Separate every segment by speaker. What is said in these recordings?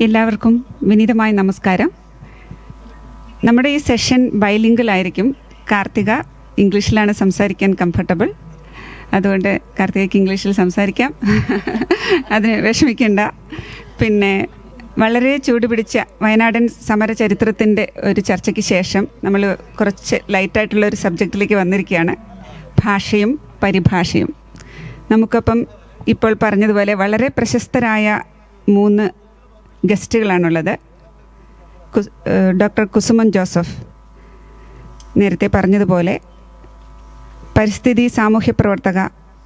Speaker 1: എല്ലാവർക്കും വിനീതമായ നമസ്കാരം. നമ്മുടെ ഈ സെഷൻ ബൈലിംഗിലായിരിക്കും. കാർത്തിക ഇംഗ്ലീഷിലാണ് സംസാരിക്കാൻ കംഫർട്ടബിൾ, അതുകൊണ്ട് കാർത്തികയ്ക്ക് ഇംഗ്ലീഷിൽ സംസാരിക്കാം. അതിന് വിഷമിക്കേണ്ട. പിന്നെ വളരെ ചൂടുപിടിച്ച വയനാടൻ സമര ചരിത്രത്തിൻ്റെ ഒരു ചർച്ചയ്ക്ക് ശേഷം നമ്മൾ കുറച്ച് ലൈറ്റായിട്ടുള്ള ഒരു സബ്ജക്റ്റിലേക്ക് വന്നിരിക്കുകയാണ്. ഭാഷയും പരിഭാഷയും. നമുക്കപ്പം ഇപ്പോൾ പറഞ്ഞതുപോലെ വളരെ പ്രശസ്തരായ 3 ഗസ്റ്റുകളാണുള്ളത്. ഡോക്ടർ കുസുമൻ ജോസഫ് നേരത്തെ പറഞ്ഞതുപോലെ പരിസ്ഥിതി സാമൂഹ്യ പ്രവർത്തക,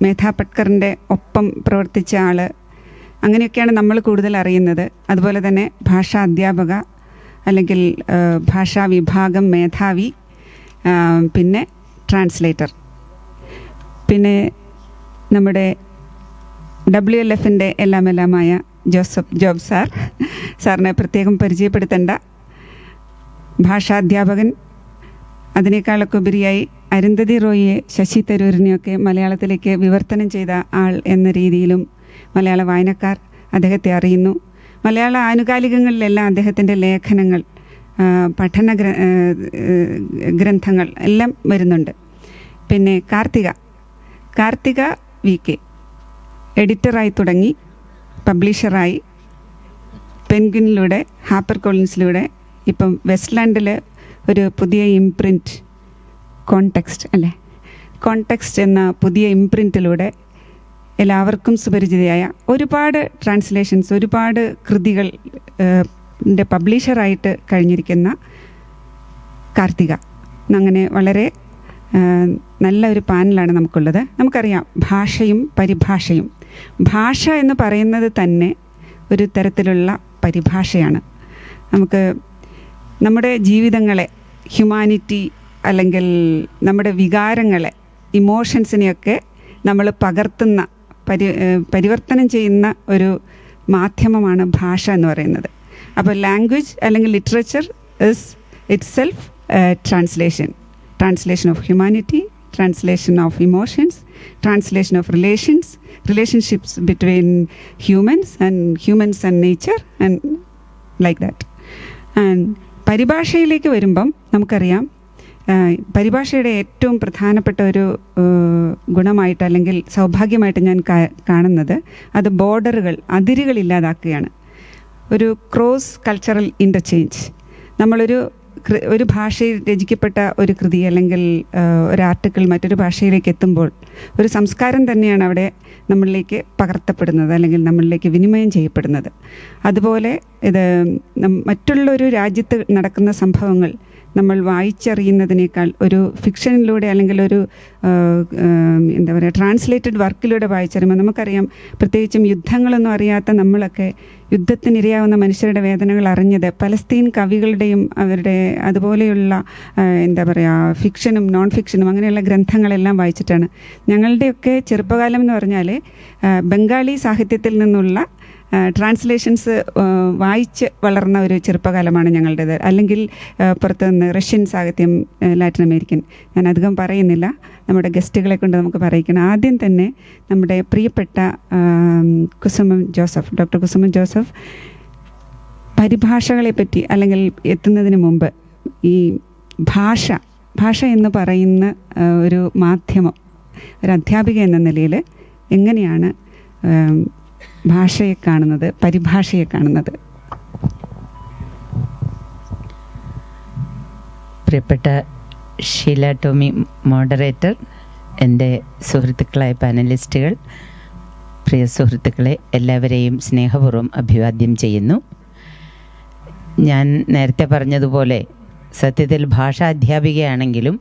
Speaker 1: മേധാ പട്കറിൻ്റെ ഒപ്പം പ്രവർത്തിച്ച ആൾ, അങ്ങനെയൊക്കെയാണ് നമ്മൾ കൂടുതൽ അറിയുന്നത്. അതുപോലെ തന്നെ ഭാഷാ അധ്യാപക അല്ലെങ്കിൽ ഭാഷാ വിഭാഗം മേധാവി, പിന്നെ ട്രാൻസ്ലേറ്റർ, പിന്നെ നമ്മുടെ WLF-ൻ്റെ എല്ലാമായ ജോബ് സാറിനെ പ്രത്യേകം പരിചയപ്പെടുത്തേണ്ട. ഭാഷാധ്യാപകൻ, അതിനേക്കാളൊക്കെ ഉപരിയായി അരുന്ധതി റോയിയെ, ശശി തരൂരിനെയൊക്കെ മലയാളത്തിലേക്ക് വിവർത്തനം ചെയ്ത ആൾ എന്ന രീതിയിലും മലയാള വായനക്കാർ അദ്ദേഹത്തെ അറിയുന്നു. മലയാള ആനുകാലികങ്ങളിലെല്ലാം അദ്ദേഹത്തിൻ്റെ ലേഖനങ്ങൾ, പഠന ഗ്രന്ഥങ്ങൾ എല്ലാം വരുന്നുണ്ട്. പിന്നെ കാർത്തിക VK എഡിറ്ററായി തുടങ്ങി പബ്ലിഷറായി, പെൻഗ്വിനിലൂടെ, ഹാപ്പർ കോളിൻസിലൂടെ, ഇപ്പം വെസ്റ്റ്ലാൻഡിൽ ഒരു പുതിയ ഇംപ്രിൻറ്റ്, കോൺടെക്സ്റ്റ് എന്ന പുതിയ ഇംപ്രിൻറ്റിലൂടെ എല്ലാവർക്കും സുപരിചിതയായ ഒരുപാട് ട്രാൻസ്ലേഷൻസ്, ഒരുപാട് കൃതികൾ പബ്ലിഷറായിട്ട് കഴിഞ്ഞിരിക്കുന്ന കാർത്തിക. അങ്ങനെ വളരെ നല്ല ഒരു പാനലാണ് നമുക്കുള്ളത്. നമുക്കറിയാം ഭാഷയും പരിഭാഷയും. ഭാഷ എന്ന് പറയുന്നത് തന്നെ ഒരു തരത്തിലുള്ള പരിഭാഷയാണ്. നമുക്ക് നമ്മുടെ ജീവിതങ്ങളെ, ഹ്യൂമാനിറ്റി അല്ലെങ്കിൽ നമ്മുടെ വികാരങ്ങളെ, ഇമോഷൻസിനെയൊക്കെ നമ്മൾ പകർത്തുന്ന, പരിവർത്തനം ചെയ്യുന്ന ഒരു മാധ്യമമാണ് ഭാഷ എന്ന് പറയുന്നത്. അപ്പോൾ ലാംഗ്വേജ് അല്ലെങ്കിൽ literature is it self translation of humanity, translation of emotions, translation of relationships between humans and nature and like that. And പരിഭാഷയിലേക്ക് വരുമ്പം നമുക്കറിയാം, പരിഭാഷയുടെ ഏറ്റവും പ്രധാനപ്പെട്ട ഒരു ഗുണമായിട്ട് അല്ലെങ്കിൽ സൗഭാഗ്യമായിട്ട് ഞാൻ കാണുന്നത് അത് അതിരുകൾ ഇല്ലാതാക്കുകയാണ്. ഒരു ക്രോസ് കൾച്ചറൽ ഇൻ്റർചേഞ്ച്. ഒരു ഭാഷയിൽ രചിക്കപ്പെട്ട ഒരു കൃതി അല്ലെങ്കിൽ ഒരു ആർട്ടിക്കിൾ മറ്റൊരു ഭാഷയിലേക്ക് എത്തുമ്പോൾ ഒരു സംസ്കാരം തന്നെയാണ് അവിടെ നമ്മളിലേക്ക് പകർത്തപ്പെടുന്നത് അല്ലെങ്കിൽ നമ്മളിലേക്ക് വിനിമയം ചെയ്യപ്പെടുന്നത്. അതുപോലെ ഇത് മറ്റുള്ളൊരു രാജ്യത്ത് നടക്കുന്ന സംഭവങ്ങൾ നമ്മൾ വായിച്ചറിയുന്നതിനേക്കാൾ ഒരു ഫിക്ഷനിലൂടെ അല്ലെങ്കിൽ ഒരു ട്രാൻസ്ലേറ്റഡ് വർക്കിലൂടെ വായിച്ചറിയുമ്പോൾ നമുക്കറിയാം, പ്രത്യേകിച്ചും യുദ്ധങ്ങളൊന്നും അറിയാത്ത നമ്മളൊക്കെ യുദ്ധത്തിനിരയാവുന്ന മനുഷ്യരുടെ വേദനകൾ അറിഞ്ഞത് പലസ്തീൻ കവികളുടെയും അവരുടെ അതുപോലെയുള്ള ഫിക്ഷനും നോൺ ഫിക്ഷനും അങ്ങനെയുള്ള ഗ്രന്ഥങ്ങളെല്ലാം വായിച്ചിട്ടാണ്. ഞങ്ങളുടെയൊക്കെ ചെറുപ്പകാലം എന്ന് പറഞ്ഞാൽ ബംഗാളി സാഹിത്യത്തിൽ നിന്നുള്ള ട്രാൻസ്ലേഷൻസ് വായിച്ച് വളർന്ന ഒരു ചെറുപ്പകാലമാണ് ഞങ്ങളുടേത്. അല്ലെങ്കിൽ പുറത്തുനിന്ന് റഷ്യൻ സാഹിത്യം, ലാറ്റിൻ അമേരിക്കൻ. ഞാൻ അധികം പറയുന്നില്ല, നമ്മുടെ ഗസ്റ്റുകളെ കൊണ്ട് നമുക്ക് പറയിക്കണം. ആദ്യം തന്നെ നമ്മുടെ പ്രിയപ്പെട്ട ഡോക്ടർ കുസുമൻ ജോസഫ് പരിഭാഷകളെ പറ്റി അല്ലെങ്കിൽ എത്തുന്നതിന് മുമ്പ് ഈ ഭാഷ എന്ന് പറയുന്ന ഒരു മാധ്യമം, ഒരു അധ്യാപിക എന്ന നിലയിൽ എങ്ങനെയാണ് ഭാഷയെ കാണുന്നത്, പരിഭാഷയെ കാണുന്നത്?
Speaker 2: പ്രിയപ്പെട്ട ഷീല ടോമി മോഡറേറ്റർ, എൻ്റെ സുഹൃത്തുക്കളായ പാനലിസ്റ്റുകൾ, പ്രിയ സുഹൃത്തുക്കളെ, എല്ലാവരെയും സ്നേഹപൂർവ്വം അഭിവാദ്യം ചെയ്യുന്നു. ഞാൻ നേരത്തെ പറഞ്ഞതുപോലെ സത്യത്തിൽ ഭാഷാ അധ്യാപികയാണെങ്കിലും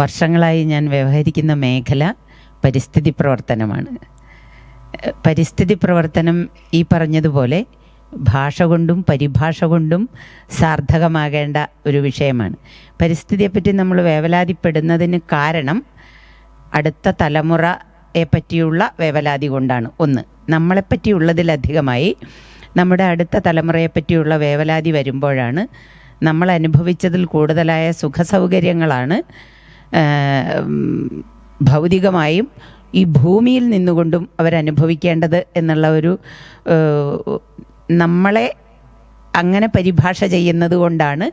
Speaker 2: വർഷങ്ങളായി ഞാൻ വ്യവഹരിക്കുന്ന മേഖല പരിസ്ഥിതി പ്രവർത്തനമാണ്. പരിസ്ഥിതി പ്രവർത്തനം ഈ പറഞ്ഞതുപോലെ ഭാഷ കൊണ്ടും പരിഭാഷ കൊണ്ടും സാർത്ഥകമാകേണ്ട ഒരു വിഷയമാണ്. പരിസ്ഥിതിയെപ്പറ്റി നമ്മൾ വേവലാതിപ്പെടുന്നതിന് കാരണം അടുത്ത തലമുറയെ പറ്റിയുള്ള വേവലാതി കൊണ്ടാണ്. ഒന്ന്, നമ്മളെപ്പറ്റിയുള്ളതിലധികമായി നമ്മുടെ അടുത്ത തലമുറയെ പറ്റിയുള്ള വേവലാതി വരുമ്പോഴാണ് നമ്മൾ അനുഭവിച്ചതിൽ കൂടുതലായ സുഖസൗകര്യങ്ങളാണ് ഭൗതികമായും ഈ ഭൂമിയിൽ നിന്നുകൊണ്ടും അവരനുഭവിക്കേണ്ടത് എന്നുള്ള ഒരു നമ്മളെ അങ്ങനെ പരിഭാഷ ചെയ്യുന്നത് കൊണ്ടാണ്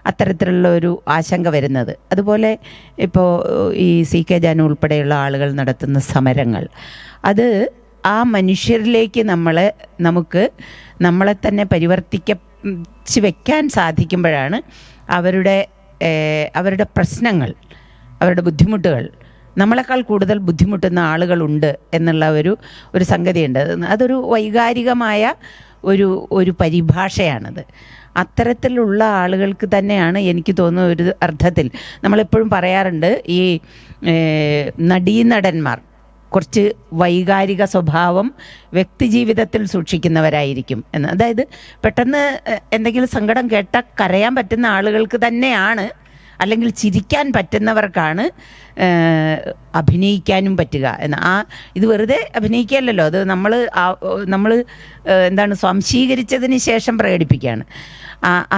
Speaker 2: അത്തരത്തിലുള്ള ഒരു ആശങ്ക വരുന്നത്. അതുപോലെ ഇപ്പോൾ ഈ CK ജാനു ഉൾപ്പെടെയുള്ള ആളുകൾ നടത്തുന്ന സമരങ്ങൾ, അത് ആ മനുഷ്യരിലേക്ക് നമുക്ക് നമ്മളെ തന്നെ പരിവർത്തിച്ച് വെക്കാൻ സാധിക്കുമ്പോഴാണ് അവരുടെ പ്രശ്നങ്ങൾ, അവരുടെ ബുദ്ധിമുട്ടുകൾ, നമ്മളെക്കാൾ കൂടുതൽ ബുദ്ധിമുട്ടുന്ന ആളുകളുണ്ട് എന്നുള്ള ഒരു സംഗതിയുണ്ട്. അതൊരു വൈകാരികമായ ഒരു പരിഭാഷയാണത്. അത്തരത്തിലുള്ള ആളുകൾക്ക് തന്നെയാണ് എനിക്ക് തോന്നുന്ന ഒരു അർത്ഥത്തിൽ നമ്മളെപ്പോഴും പറയാറുണ്ട്, ഈ നടീനടന്മാർ കുറച്ച് വൈകാരിക സ്വഭാവം വ്യക്തിജീവിതത്തിൽ സൂക്ഷിക്കുന്നവരായിരിക്കും എന്ന്. അതായത് പെട്ടെന്ന് എന്തെങ്കിലും സങ്കടം കേട്ടാൽ കരയാൻ പറ്റുന്ന ആളുകൾക്ക് തന്നെയാണ്, അല്ലെങ്കിൽ ചിരിക്കാൻ പറ്റുന്നവർക്കാണ് അഭിനയിക്കാനും പറ്റുക എന്ന്. ഇത് വെറുതെ അഭിനയിക്കുകയല്ലല്ലോ, അത് നമ്മൾ എന്താണ് സ്വാംശീകരിച്ചതിന് ശേഷം പ്രകടിപ്പിക്കുകയാണ്.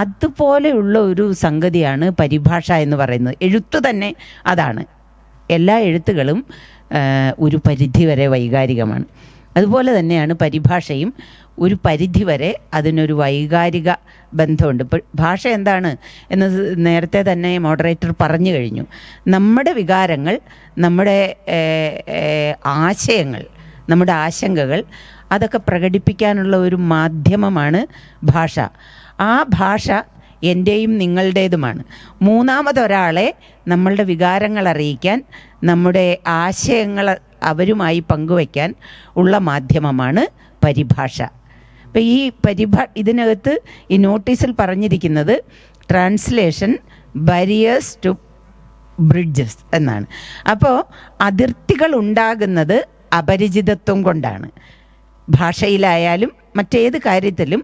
Speaker 2: അതുപോലെയുള്ള ഒരു സംഗതിയാണ് പരിഭാഷ എന്ന് പറയുന്നത്. എഴുത്തു തന്നെ അതാണ്. എല്ലാ എഴുത്തുകളും ഒരു പരിധിവരെ വൈകാരികമാണ്. അതുപോലെ തന്നെയാണ് പരിഭാഷയും ഒരു പരിധിവരെ അതിനൊരു വൈകാരിക ബന്ധമുണ്ട്. ഇപ്പോൾ ഭാഷ എന്താണ് എന്ന് നേരത്തെ തന്നെ മോഡറേറ്റർ പറഞ്ഞു കഴിഞ്ഞു. നമ്മുടെ വികാരങ്ങൾ, നമ്മുടെ ആശയങ്ങൾ, നമ്മുടെ ആശങ്കകൾ, അതൊക്കെ പ്രകടിപ്പിക്കാനുള്ള ഒരു മാധ്യമമാണ് ഭാഷ. ആ ഭാഷ എൻ്റെയും നിങ്ങളുടേതുമാണ്. മൂന്നാമതൊരാളെ നമ്മളുടെ വികാരങ്ങൾ അറിയിക്കാൻ, നമ്മുടെ ആശയങ്ങൾ അവരുമായി പങ്കുവയ്ക്കാൻ ഉള്ള മാധ്യമമാണ് പരിഭാഷ. അപ്പം ഈ ഇതിനകത്ത് ഈ നോട്ടീസിൽ പറഞ്ഞിരിക്കുന്നത് ട്രാൻസ്ലേഷൻ ബാരിയേഴ്സ് ടു ബ്രിഡ്ജസ് എന്നാണ്. അപ്പോൾ അതിർത്തികൾ ഉണ്ടാകുന്നത് അപരിചിതത്വം കൊണ്ടാണ്. ഭാഷയിലായാലും മറ്റേത് കാര്യത്തിലും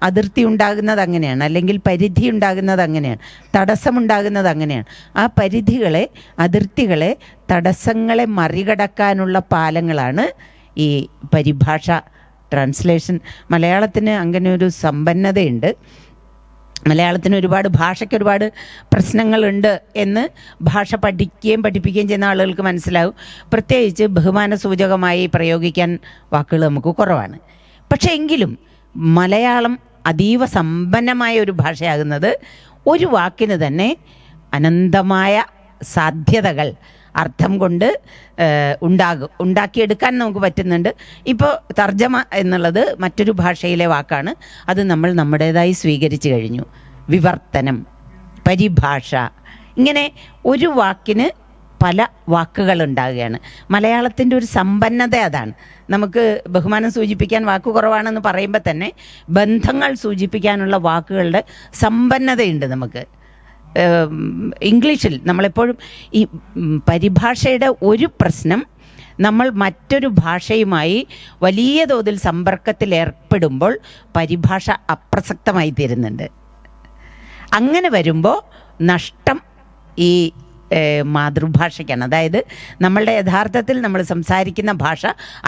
Speaker 2: അതിർത്തി ഉണ്ടാകുന്നത് അങ്ങനെയാണ്, അല്ലെങ്കിൽ പരിധി ഉണ്ടാകുന്നത് അങ്ങനെയാണ്, തടസ്സമുണ്ടാകുന്നത് അങ്ങനെയാണ്. ആ അതിർത്തികളെ, തടസ്സങ്ങളെ മറികടക്കാനുള്ള പാലങ്ങളാണ് ഈ പരിഭാഷ, ട്രാൻസ്ലേഷൻ. മലയാളത്തിന് അങ്ങനെ ഒരു സമ്പന്നതയുണ്ട്. മലയാളത്തിന് ഭാഷയ്ക്ക് ഒരുപാട് പ്രശ്നങ്ങളുണ്ട് എന്ന് ഭാഷ പഠിപ്പിക്കുകയും ചെയ്യുന്ന ആളുകൾക്ക് മനസ്സിലാവും. പ്രത്യേകിച്ച് ബഹുമാന സൂചകമായി പ്രയോഗിക്കാൻ വാക്കുകൾ നമുക്ക് കുറവാണ്. പക്ഷേ എങ്കിലും മലയാളം അതീവ സമ്പന്നമായ ഒരു ഭാഷയാകുന്നത് ഒരു വാക്കിന് തന്നെ അനന്തമായ സാധ്യതകൾ അർത്ഥം കൊണ്ട് ഉണ്ടാക്കിയെടുക്കാൻ നമുക്ക് പറ്റുന്നുണ്ട്. ഇപ്പോൾ തർജ്ജമ എന്നുള്ളത് മറ്റൊരു ഭാഷയിലെ വാക്കാണ്. അത് നമ്മൾ നമ്മുടേതായി സ്വീകരിച്ചു കഴിഞ്ഞു. വിവർത്തനം, പരിഭാഷ, ഇങ്ങനെ ഒരു വാക്കിന് പല വാക്കുകൾ ഉണ്ടാകുകയാണ്. മലയാളത്തിൻ്റെ ഒരു സമ്പന്നത അതാണ്. നമുക്ക് ബഹുമാനം സൂചിപ്പിക്കാൻ വാക്ക് കുറവാണെന്ന് പറയുമ്പോൾ തന്നെ ബന്ധങ്ങൾ സൂചിപ്പിക്കാനുള്ള വാക്കുകളുടെ സമ്പന്നതയുണ്ട് നമുക്ക്. ഇംഗ്ലീഷിൽ നമ്മളെപ്പോഴും ഈ പരിഭാഷയുടെ ഒരു പ്രശ്നം, നമ്മൾ മറ്റൊരു ഭാഷയുമായി വലിയ തോതിൽ സമ്പർക്കത്തിൽ ഏർപ്പെടുമ്പോൾ പരിഭാഷ അപ്രസക്തമായി തീരുന്നുണ്ട്. അങ്ങനെ വരുമ്പോൾ നഷ്ടം ഈ മാതൃഭാഷയ്ക്കാണ്. അതായത് നമ്മളുടെ യഥാർത്ഥത്തിൽ നമ്മൾ സംസാരിക്കുന്ന ഭാഷ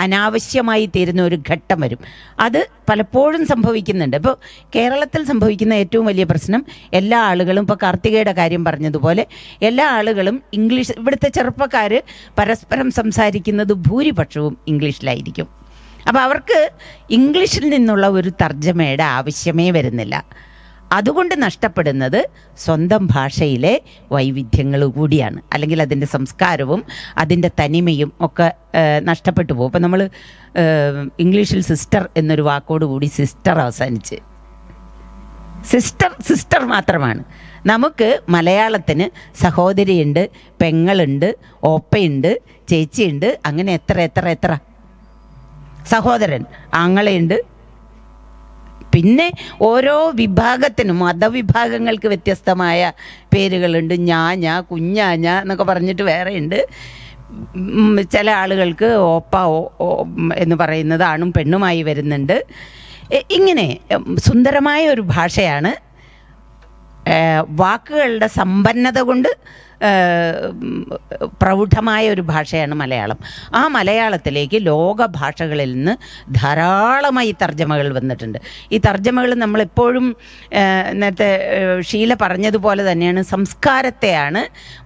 Speaker 2: അനാവശ്യമായി തീരുന്ന ഒരു ഘട്ടം വരും. അത് പലപ്പോഴും സംഭവിക്കുന്നുണ്ട്. ഇപ്പോൾ കേരളത്തിൽ സംഭവിക്കുന്ന ഏറ്റവും വലിയ പ്രശ്നം, എല്ലാ ആളുകളും, ഇപ്പോൾ കാർത്തികയുടെ കാര്യം പറഞ്ഞതുപോലെ, എല്ലാ ആളുകളും ഇംഗ്ലീഷ്, ഇവിടുത്തെ ചെറുപ്പക്കാർ പരസ്പരം സംസാരിക്കുന്നത് ഭൂരിപക്ഷവും ഇംഗ്ലീഷിലായിരിക്കും. അപ്പോൾ അവർക്ക് ഇംഗ്ലീഷിൽ നിന്നുള്ള ഒരു തർജ്ജമയുടെ ആവശ്യമേ വരുന്നില്ല. അതുകൊണ്ട് നഷ്ടപ്പെടുന്നത് സ്വന്തം ഭാഷയിലെ വൈവിധ്യങ്ങൾ കൂടിയാണ്, അല്ലെങ്കിൽ അതിൻ്റെ സംസ്കാരവും അതിൻ്റെ തനിമയും ഒക്കെ നഷ്ടപ്പെട്ടു പോകും. അപ്പം നമ്മൾ ഇംഗ്ലീഷിൽ സിസ്റ്റർ എന്നൊരു വാക്കോടുകൂടി സിസ്റ്റർ അവസാനിച്ച് സിസ്റ്റർ മാത്രമാണ്. നമുക്ക് മലയാളത്തിന് സഹോദരിയുണ്ട്, പെങ്ങളുണ്ട്, ഓപ്പയുണ്ട്, ചേച്ചിയുണ്ട്, അങ്ങനെ എത്ര സഹോദരൻ, ആങ്ങളയുണ്ട്. പിന്നെ ഓരോ വിഭാഗത്തിനും, മതവിഭാഗങ്ങൾക്ക് വ്യത്യസ്തമായ പേരുകളുണ്ട്. ഞാഞ്ഞ, കുഞ്ഞാഞ്ഞ എന്നൊക്കെ പറഞ്ഞിട്ട് വേറെയുണ്ട്. ചില ആളുകൾക്ക് ഓപ്പ എന്ന് പറയുന്നത് ആണും പെണ്ണുമായി വരുന്നുണ്ട്. ഇങ്ങനെ സുന്ദരമായ ഒരു ഭാഷയാണ്. വാക്കുകളുടെ സമ്പന്നത കൊണ്ട് പ്രൗഢമായ ഒരു ഭാഷയാണ് മലയാളം. ആ മലയാളത്തിലേക്ക് ലോക ഭാഷകളിൽ നിന്ന് ധാരാളമായി തർജ്ജമകൾ വന്നിട്ടുണ്ട്. ഈ തർജ്ജമകൾ നമ്മളെപ്പോഴും നേരത്തെ ഷീല പറഞ്ഞതുപോലെ തന്നെയാണ്, സംസ്കാരത്തെയാണ്,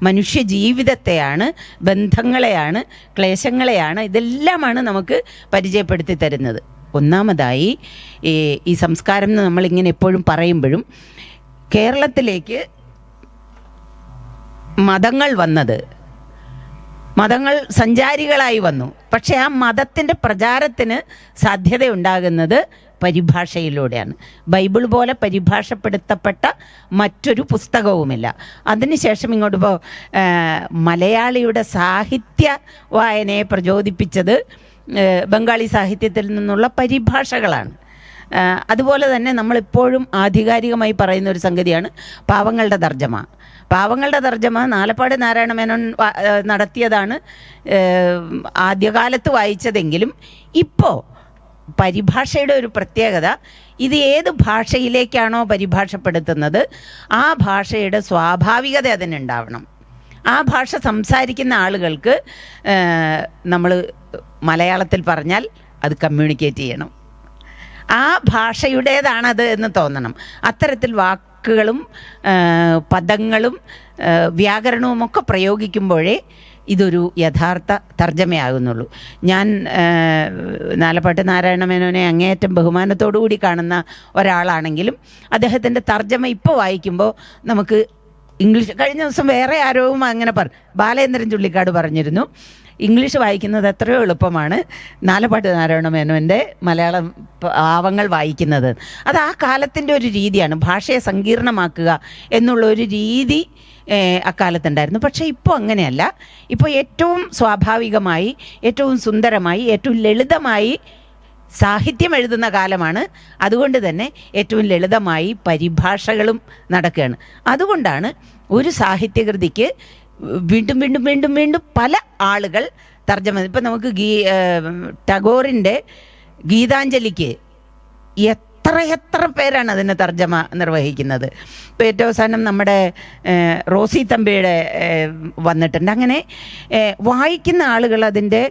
Speaker 2: മനുഷ്യ ജീവിതത്തെയാണ്, ബന്ധങ്ങളെയാണ്, ക്ലേശങ്ങളെയാണ്, ഇതെല്ലാമാണ് നമുക്ക് പരിചയപ്പെടുത്തി തരുന്നത്. ഒന്നാമതായി ഈ സംസ്കാരം എന്ന് നമ്മളിങ്ങനെ എപ്പോഴും പറയുമ്പോഴും കേരളത്തിലേക്ക് മതങ്ങൾ വന്നത്, മതങ്ങൾ സഞ്ചാരികളായി വന്നു. പക്ഷേ ആ മതത്തിൻ്റെ പ്രചാരത്തിന് സാധ്യതയുണ്ടാകുന്നത് പരിഭാഷയിലൂടെയാണ്. ബൈബിൾ പോലെ പരിഭാഷപ്പെടുത്തപ്പെട്ട മറ്റൊരു പുസ്തകവുമില്ല. അതിനുശേഷം ഇങ്ങോട്ട് ഇപ്പോൾ മലയാളിയുടെ സാഹിത്യ വായനയെ പ്രചോദിപ്പിച്ചത് ബംഗാളി സാഹിത്യത്തിൽ നിന്നുള്ള പരിഭാഷകളാണ്. അതുപോലെ തന്നെ നമ്മളിപ്പോഴും ആധികാരികമായി പറയുന്ന ഒരു സംഗതിയാണ് പാവങ്ങളുടെ തർജ്ജമ. പാവങ്ങളുടെ തർജ്ജമ നാലപ്പാട് നാരായണ മേനോൻ നടത്തിയതാണ് ആദ്യകാലത്ത് വായിച്ചതെങ്കിലും ഇപ്പോൾ പരിഭാഷയുടെ ഒരു പ്രത്യേകത, ഇത് ഏത് ഭാഷയിലേക്കാണോ പരിഭാഷപ്പെടുത്തുന്നത് ആ ഭാഷയുടെ സ്വാഭാവികത അതിനുണ്ടാവണം. ആ ഭാഷ സംസാരിക്കുന്ന ആളുകൾക്ക് നമ്മൾ മലയാളത്തിൽ പറഞ്ഞാൽ അത് കമ്മ്യൂണിക്കേറ്റ് ചെയ്യണം. ആ ഭാഷയുടേതാണത് എന്ന് തോന്നണം. അത്തരത്തിൽ വാക്കുകളും പദങ്ങളും വ്യാകരണവും ഒക്കെ പ്രയോഗിക്കുമ്പോഴേ ഇതൊരു യഥാർത്ഥ തർജ്ജമയാകുന്നുള്ളൂ. ഞാൻ നാലപ്പാട്ട് നാരായണ മേനോനെ അങ്ങേയറ്റം ബഹുമാനത്തോടു കൂടി കാണുന്ന ഒരാളാണെങ്കിലും അദ്ദേഹത്തിൻ്റെ തർജ്ജമ ഇപ്പോൾ വായിക്കുമ്പോൾ നമുക്ക് ഇംഗ്ലീഷ്, കഴിഞ്ഞ ദിവസം വേറെ ആരോവും അങ്ങനെ ബാലേന്ദ്രൻ ചുള്ളിക്കാട് പറഞ്ഞിരുന്നു, ഇംഗ്ലീഷ് വായിക്കുന്നത് എത്രയോ എളുപ്പമാണ് നാലപ്പാട്ട് നാരായണ മേനോൻ്റെ മലയാളം പാവങ്ങൾ വായിക്കുന്നത്. അത് ആ കാലത്തിൻ്റെ ഒരു രീതിയാണ്, ഭാഷയെ സങ്കീർണമാക്കുക എന്നുള്ള ഒരു രീതി അക്കാലത്തുണ്ടായിരുന്നു. പക്ഷേ ഇപ്പോൾ അങ്ങനെയല്ല. ഇപ്പോൾ ഏറ്റവും സ്വാഭാവികമായി, ഏറ്റവും സുന്ദരമായി, ഏറ്റവും ലളിതമായി സാഹിത്യം എഴുതുന്ന കാലമാണ്. അതുകൊണ്ട് തന്നെ ഏറ്റവും ലളിതമായി പരിഭാഷകളും നടക്കുകയാണ്. അതുകൊണ്ടാണ് ഒരു സാഹിത്യകൃതിക്ക് വീണ്ടും വീണ്ടും വീണ്ടും വീണ്ടും പല ആളുകൾ തർജ്ജമ. ഇപ്പം നമുക്ക് ടാഗോറിൻ്റെ ഗീതാഞ്ജലിക്ക് എത്ര പേരാണ് അതിന് തർജ്ജമ നിർവഹിക്കുന്നത്. ഇപ്പോൾ ഏറ്റവും അവസാനം നമ്മുടെ റോസി തമ്പിയുടെ വന്നിട്ടുണ്ട്. അങ്ങനെ വായിക്കുന്ന ആളുകൾ അതിൻ്റെ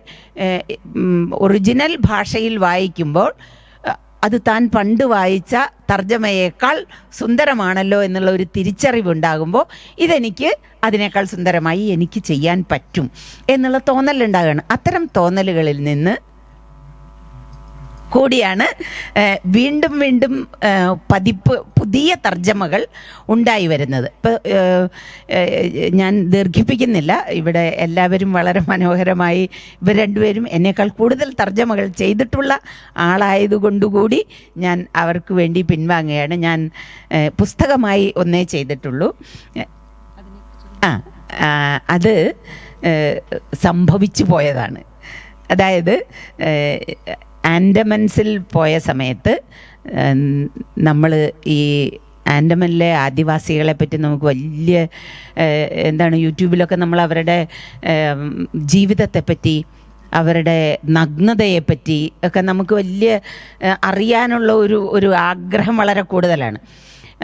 Speaker 2: ഒറിജിനൽ ഭാഷയിൽ വായിക്കുമ്പോൾ അത് താൻ പണ്ട് വായിച്ച തർജ്ജമയേക്കാൾ സുന്ദരമാണല്ലോ എന്നുള്ള ഒരു തിരിച്ചറിവുണ്ടാകുമ്പോൾ ഇതെനിക്ക് അതിനേക്കാൾ സുന്ദരമായി എനിക്ക് ചെയ്യാൻ പറ്റും എന്നുള്ള തോന്നലുണ്ടാകുകയാണ്. അത്തരം തോന്നലുകളിൽ നിന്ന് കൂടിയാണ് വീണ്ടും വീണ്ടും പുതിയ തർജ്ജമകൾ ഉണ്ടായി വരുന്നത്. ഇപ്പോൾ ഞാൻ ദീർഘിപ്പിക്കുന്നില്ല, ഇവിടെ എല്ലാവരും വളരെ മനോഹരമായി, ഇവർ രണ്ടുപേരും എന്നേക്കാൾ കൂടുതൽ തർജ്ജമകൾ ചെയ്തിട്ടുള്ള ആളായതുകൊണ്ടുകൂടി ഞാൻ അവർക്ക് വേണ്ടി പിൻവാങ്ങുകയാണ്. ഞാൻ പുസ്തകമായി ഒന്നേ ചെയ്തിട്ടുള്ളൂ. അത് സംഭവിച്ചു പോയതാണ്. അതായത് ആൻഡമൻസിൽ പോയ സമയത്ത് നമ്മൾ ഈ ആൻഡമനിലെ ആദിവാസികളെ പറ്റി നമുക്ക് വലിയ യൂട്യൂബിലൊക്കെ നമ്മൾ അവരുടെ ജീവിതത്തെപ്പറ്റി, അവരുടെ നഗ്നതയെപ്പറ്റി ഒക്കെ നമുക്ക് വലിയ അറിയാനുള്ള ഒരു ആഗ്രഹം വളരെ കൂടുതലാണ്.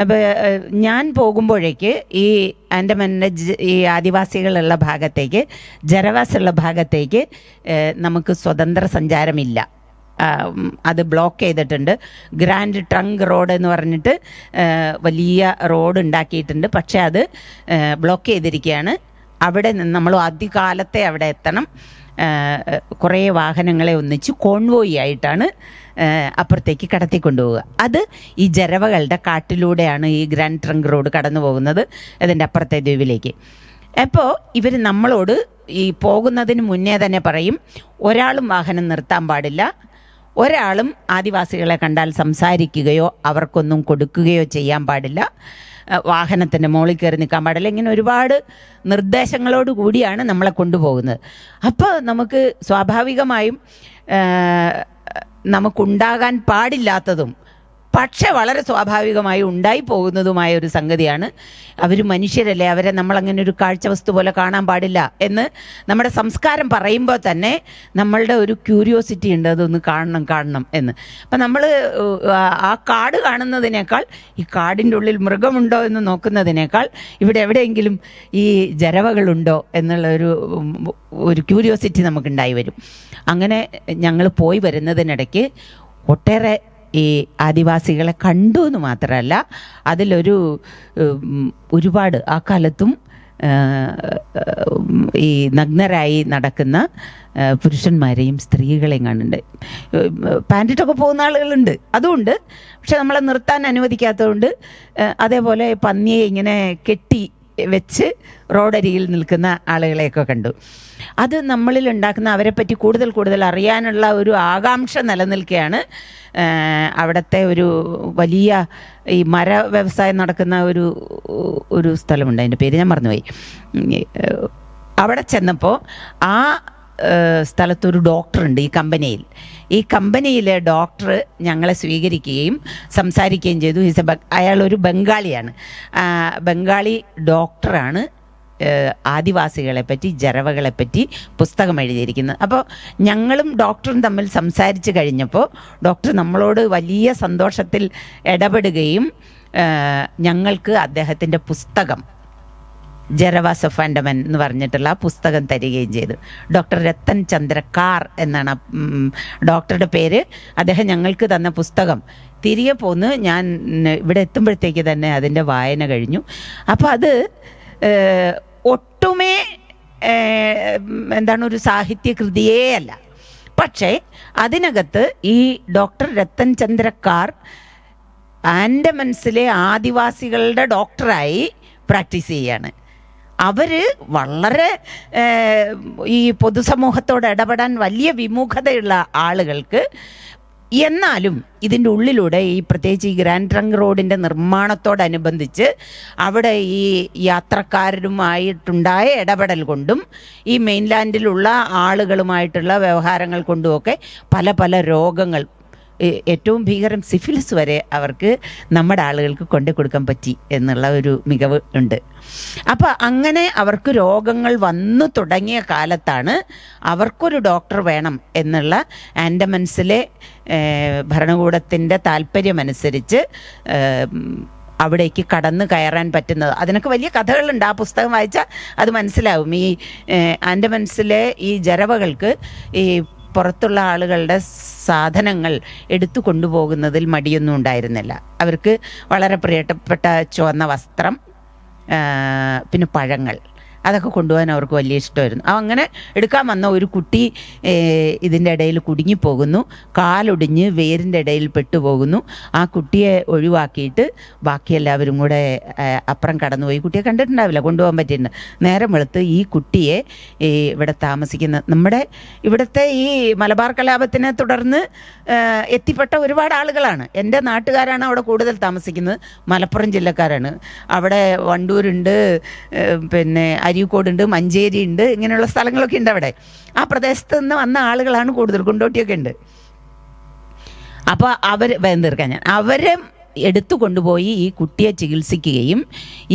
Speaker 2: അപ്പോൾ ഞാൻ പോകുമ്പോഴേക്ക് ഈ ആൻഡമാനിലെ ഈ ആദിവാസികളുള്ള ഭാഗത്തേക്ക്, ജരവാസുള്ള ഭാഗത്തേക്ക് നമുക്ക് സ്വതന്ത്ര സഞ്ചാരമില്ല. അത് ബ്ലോക്ക് ചെയ്തിട്ടുണ്ട്. ഗ്രാൻഡ് ട്രങ്ക് റോഡ് എന്ന് പറഞ്ഞിട്ട് വലിയ റോഡ് ഉണ്ടാക്കിയിട്ടുണ്ട്. പക്ഷേ അത് ബ്ലോക്ക് ചെയ്തിരിക്കുകയാണ്. അവിടെ നിന്ന് നമ്മൾ ആദ്യകാലത്തെ അവിടെ എത്തണം. കുറേ വാഹനങ്ങളെ ഒന്നിച്ച് കോൺവോയി ആയിട്ടാണ് അപ്പുറത്തേക്ക് കടത്തിക്കൊണ്ടുപോവുക. അത് ഈ ജരവകളുടെ കാട്ടിലൂടെയാണ് ഈ ഗ്രാൻഡ് ട്രങ്ക് റോഡ് കടന്നു പോകുന്നത് അതിൻ്റെ അപ്പുറത്തെ ദ്വീപിലേക്ക്. അപ്പോൾ ഇവർ നമ്മളോട് ഈ പോകുന്നതിന് മുന്നേ തന്നെ പറയും, ഒരാളും വാഹനം നിർത്താൻ പാടില്ല, ഒരാളും ആദിവാസികളെ കണ്ടാൽ സംസാരിക്കുകയോ അവർക്കൊന്നും കൊടുക്കുകയോ ചെയ്യാൻ പാടില്ല, വാഹനത്തിൻ്റെ മുകളിൽ കയറി നിൽക്കാൻ പാടില്ല. ഇങ്ങനെ ഒരുപാട് നിർദ്ദേശങ്ങളോട് കൂടിയാണ് നമ്മളെ കൊണ്ടുപോകുന്നത്. അപ്പോൾ നമുക്ക് സ്വാഭാവികമായും നമുക്കുണ്ടാകാൻ പാടില്ലാത്തതും പക്ഷെ വളരെ സ്വാഭാവികമായി ഉണ്ടായി പോകുന്നതുമായ ഒരു സംഗതിയാണ്. അവർ മനുഷ്യരല്ലേ, അവരെ നമ്മളങ്ങനെ ഒരു കാഴ്ച വസ്തു പോലെ കാണാൻ പാടില്ല എന്ന് നമ്മുടെ സംസ്കാരം പറയുമ്പോൾ തന്നെ നമ്മളുടെ ഒരു ക്യൂരിയോസിറ്റി ഉണ്ട്, അതൊന്ന് കാണണം എന്ന്. അപ്പം നമ്മൾ ആ കാട് കാണുന്നതിനേക്കാൾ ഈ കാടിൻ്റെ ഉള്ളിൽ മൃഗമുണ്ടോ എന്ന് നോക്കുന്നതിനേക്കാൾ ഇവിടെ എവിടെയെങ്കിലും ഈ ജരവകളുണ്ടോ എന്നുള്ള ഒരു ക്യൂരിയോസിറ്റി നമുക്കുണ്ടായി വരും. അങ്ങനെ ഞങ്ങൾ പോയി വരുന്നതിനിടയ്ക്ക് ഒട്ടേറെ ഈ ആദിവാസികളെ കണ്ടു എന്ന് മാത്രമല്ല, ഒരുപാട് ആ കാലത്തും ഈ നഗ്നരായി നടക്കുന്ന പുരുഷന്മാരെയും സ്ത്രീകളെയും കാണുന്നുണ്ട്. പാൻറ്റിട്ടൊക്കെ പോകുന്ന ആളുകളുണ്ട്, അതുകൊണ്ട്. പക്ഷെ നമ്മളെ നിർത്താൻ അനുവദിക്കാത്തതുകൊണ്ട് അതേപോലെ പന്നിയെ ഇങ്ങനെ കെട്ടി വെച്ച് റോഡരികിൽ നിൽക്കുന്ന ആളുകളെയൊക്കെ കണ്ടു. അത് നമ്മളിൽ ഉണ്ടാക്കുന്ന അവരെപ്പറ്റി കൂടുതൽ അറിയാനുള്ള ഒരു ആകാംക്ഷ നിലനിൽക്കുകയാണ്. അവിടുത്തെ ഒരു വലിയ ഈ മര വ്യവസായം നടക്കുന്ന ഒരു സ്ഥലമുണ്ട്, അതിൻ്റെ പേര് ഞാൻ മറന്നുപോയി. അവിടെ ചെന്നപ്പോൾ ആ സ്ഥലത്തൊരു ഡോക്ടറുണ്ട് ഈ കമ്പനിയിലെ ഡോക്ടർ ഞങ്ങളെ സ്വീകരിക്കുകയും സംസാരിക്കുകയും ചെയ്തു. അയാളൊരു ബംഗാളിയാണ്. ബംഗാളി ഡോക്ടറാണ് ആദിവാസികളെപ്പറ്റി, ജരവകളെപ്പറ്റി പുസ്തകം എഴുതിയിരിക്കുന്നത്. അപ്പോൾ ഞങ്ങളും ഡോക്ടറും തമ്മിൽ സംസാരിച്ച് കഴിഞ്ഞപ്പോൾ ഡോക്ടർ നമ്മളോട് വലിയ സന്തോഷത്തിൽ ഇടപെടുകയും ഞങ്ങൾക്ക് അദ്ദേഹത്തിൻ്റെ പുസ്തകം ജരവാസ് ഓഫ് ആൻഡമാൻ എന്ന് പറഞ്ഞിട്ടുള്ള ആ പുസ്തകം തരികയും ചെയ്തു. ഡോക്ടർ രത്തൻ ചന്ദ്ര കാർ എന്നാണ് ഡോക്ടറുടെ പേര്. അദ്ദേഹം ഞങ്ങൾക്ക് തന്ന പുസ്തകം തിരികെ പോന്ന് ഞാൻ ഇവിടെ എത്തുമ്പോഴത്തേക്ക് തന്നെ അതിൻ്റെ വായന കഴിഞ്ഞു. അപ്പോൾ അത് ഒട്ടുമേ ഒരു സാഹിത്യകൃതിയേ അല്ല. പക്ഷേ അതിനകത്ത് ഈ ഡോക്ടർ രത്തൻ ചന്ദ്ര കാർ ആൻഡമാൻസിലെ ആദിവാസികളുടെ ഡോക്ടറായി പ്രാക്ടീസ് ചെയ്യാണ്. അവർ വളരെ ഈ പൊതുസമൂഹത്തോട് ഇടപെടാൻ വലിയ വിമുഖതയുള്ള ആളുകൾക്ക്, എന്നാലും ഇതിൻ്റെ ഉള്ളിലൂടെ ഈ പ്രത്യേകിച്ച് ഈ ഗ്രാൻഡ് ട്രങ്ക് റോഡിൻ്റെ നിർമ്മാണത്തോടനുബന്ധിച്ച് അവിടെ ഈ യാത്രക്കാരുമായിട്ടുണ്ടായ ഇടപെടൽ കൊണ്ടും ഈ മെയിൻലാൻഡിലുള്ള ആളുകളുമായിട്ടുള്ള വ്യവഹാരങ്ങൾ കൊണ്ടുമൊക്കെ പല രോഗങ്ങൾ, ഏറ്റവും ഭീകരം സിഫിലിസ് വരെ അവർക്ക് നമ്മുടെ ആളുകൾക്ക് കൊണ്ടു കൊടുക്കാൻ പറ്റി എന്നുള്ള ഒരു മികവ് ഉണ്ട്. അപ്പോൾ അങ്ങനെ അവർക്ക് രോഗങ്ങൾ വന്നു തുടങ്ങിയ കാലത്താണ് അവർക്കൊരു ഡോക്ടർ വേണം എന്നുള്ള ആൻഡമാൻസിലെ ഭരണകൂടത്തിൻ്റെ താല്പര്യമനുസരിച്ച് അവിടേക്ക് കടന്നു കയറാൻ പറ്റുന്നത്. അതിനൊക്കെ വലിയ കഥകളുണ്ട്. ആ പുസ്തകം വായിച്ചാൽ അത് മനസ്സിലാവും. ഈ ആൻഡമാൻസിലെ ഈ ജരവകൾക്ക് ഈ പുറത്തുള്ള ആളുകളുടെ സാധനങ്ങൾ എടുത്തു കൊണ്ടുപോകുന്നതിൽ മടിയൊന്നും ഉണ്ടായിരുന്നില്ല. അവർക്ക് വളരെ പ്രിയപ്പെട്ട ചുവന്ന വസ്ത്രം, പിന്നെ പഴങ്ങൾ, അതൊക്കെ കൊണ്ടുപോകാൻ അവർക്ക് വലിയ ഇഷ്ടമായിരുന്നു. അങ്ങനെ എടുക്കാൻ വന്ന ഒരു കുട്ടി ഇതിൻ്റെ ഇടയിൽ കുടുങ്ങിപ്പോകുന്നു, കാലൊടിഞ്ഞ് വേരിൻ്റെ ഇടയിൽ പെട്ടുപോകുന്നു. ആ കുട്ടിയെ ഒഴിവാക്കിയിട്ട് ബാക്കി എല്ലാവരും കൂടെ അപ്പുറം കടന്നുപോയി. കുട്ടിയെ കണ്ടിട്ടുണ്ടാവില്ല, കൊണ്ടുപോകാൻ പറ്റിയിട്ടുണ്ട്. നേരം വെളുത്ത് ഈ കുട്ടിയെ ഇവിടെ താമസിക്കുന്ന നമ്മുടെ ഇവിടുത്തെ ഈ മലബാർ കലാപത്തിനെ തുടർന്ന് എത്തിപ്പെട്ട ഒരുപാട് ആളുകളാണ്. എൻ്റെ നാട്ടുകാരാണ് അവിടെ കൂടുതൽ താമസിക്കുന്നത്, മലപ്പുറം ജില്ലക്കാരാണ്. അവിടെ വണ്ടൂരുണ്ട്, പിന്നെ അരീക്കോടുണ്ട്, മഞ്ചേരി ഉണ്ട്, ഇങ്ങനെയുള്ള സ്ഥലങ്ങളൊക്കെ ഉണ്ട് അവിടെ. ആ പ്രദേശത്ത് നിന്ന് വന്ന ആളുകളാണ് കൂടുതൽ, കൊണ്ടോട്ടിയൊക്കെ ഉണ്ട്. അപ്പോൾ അവരെ എടുത്തു കൊണ്ടുപോയി ഈ കുട്ടിയെ ചികിത്സിക്കുകയും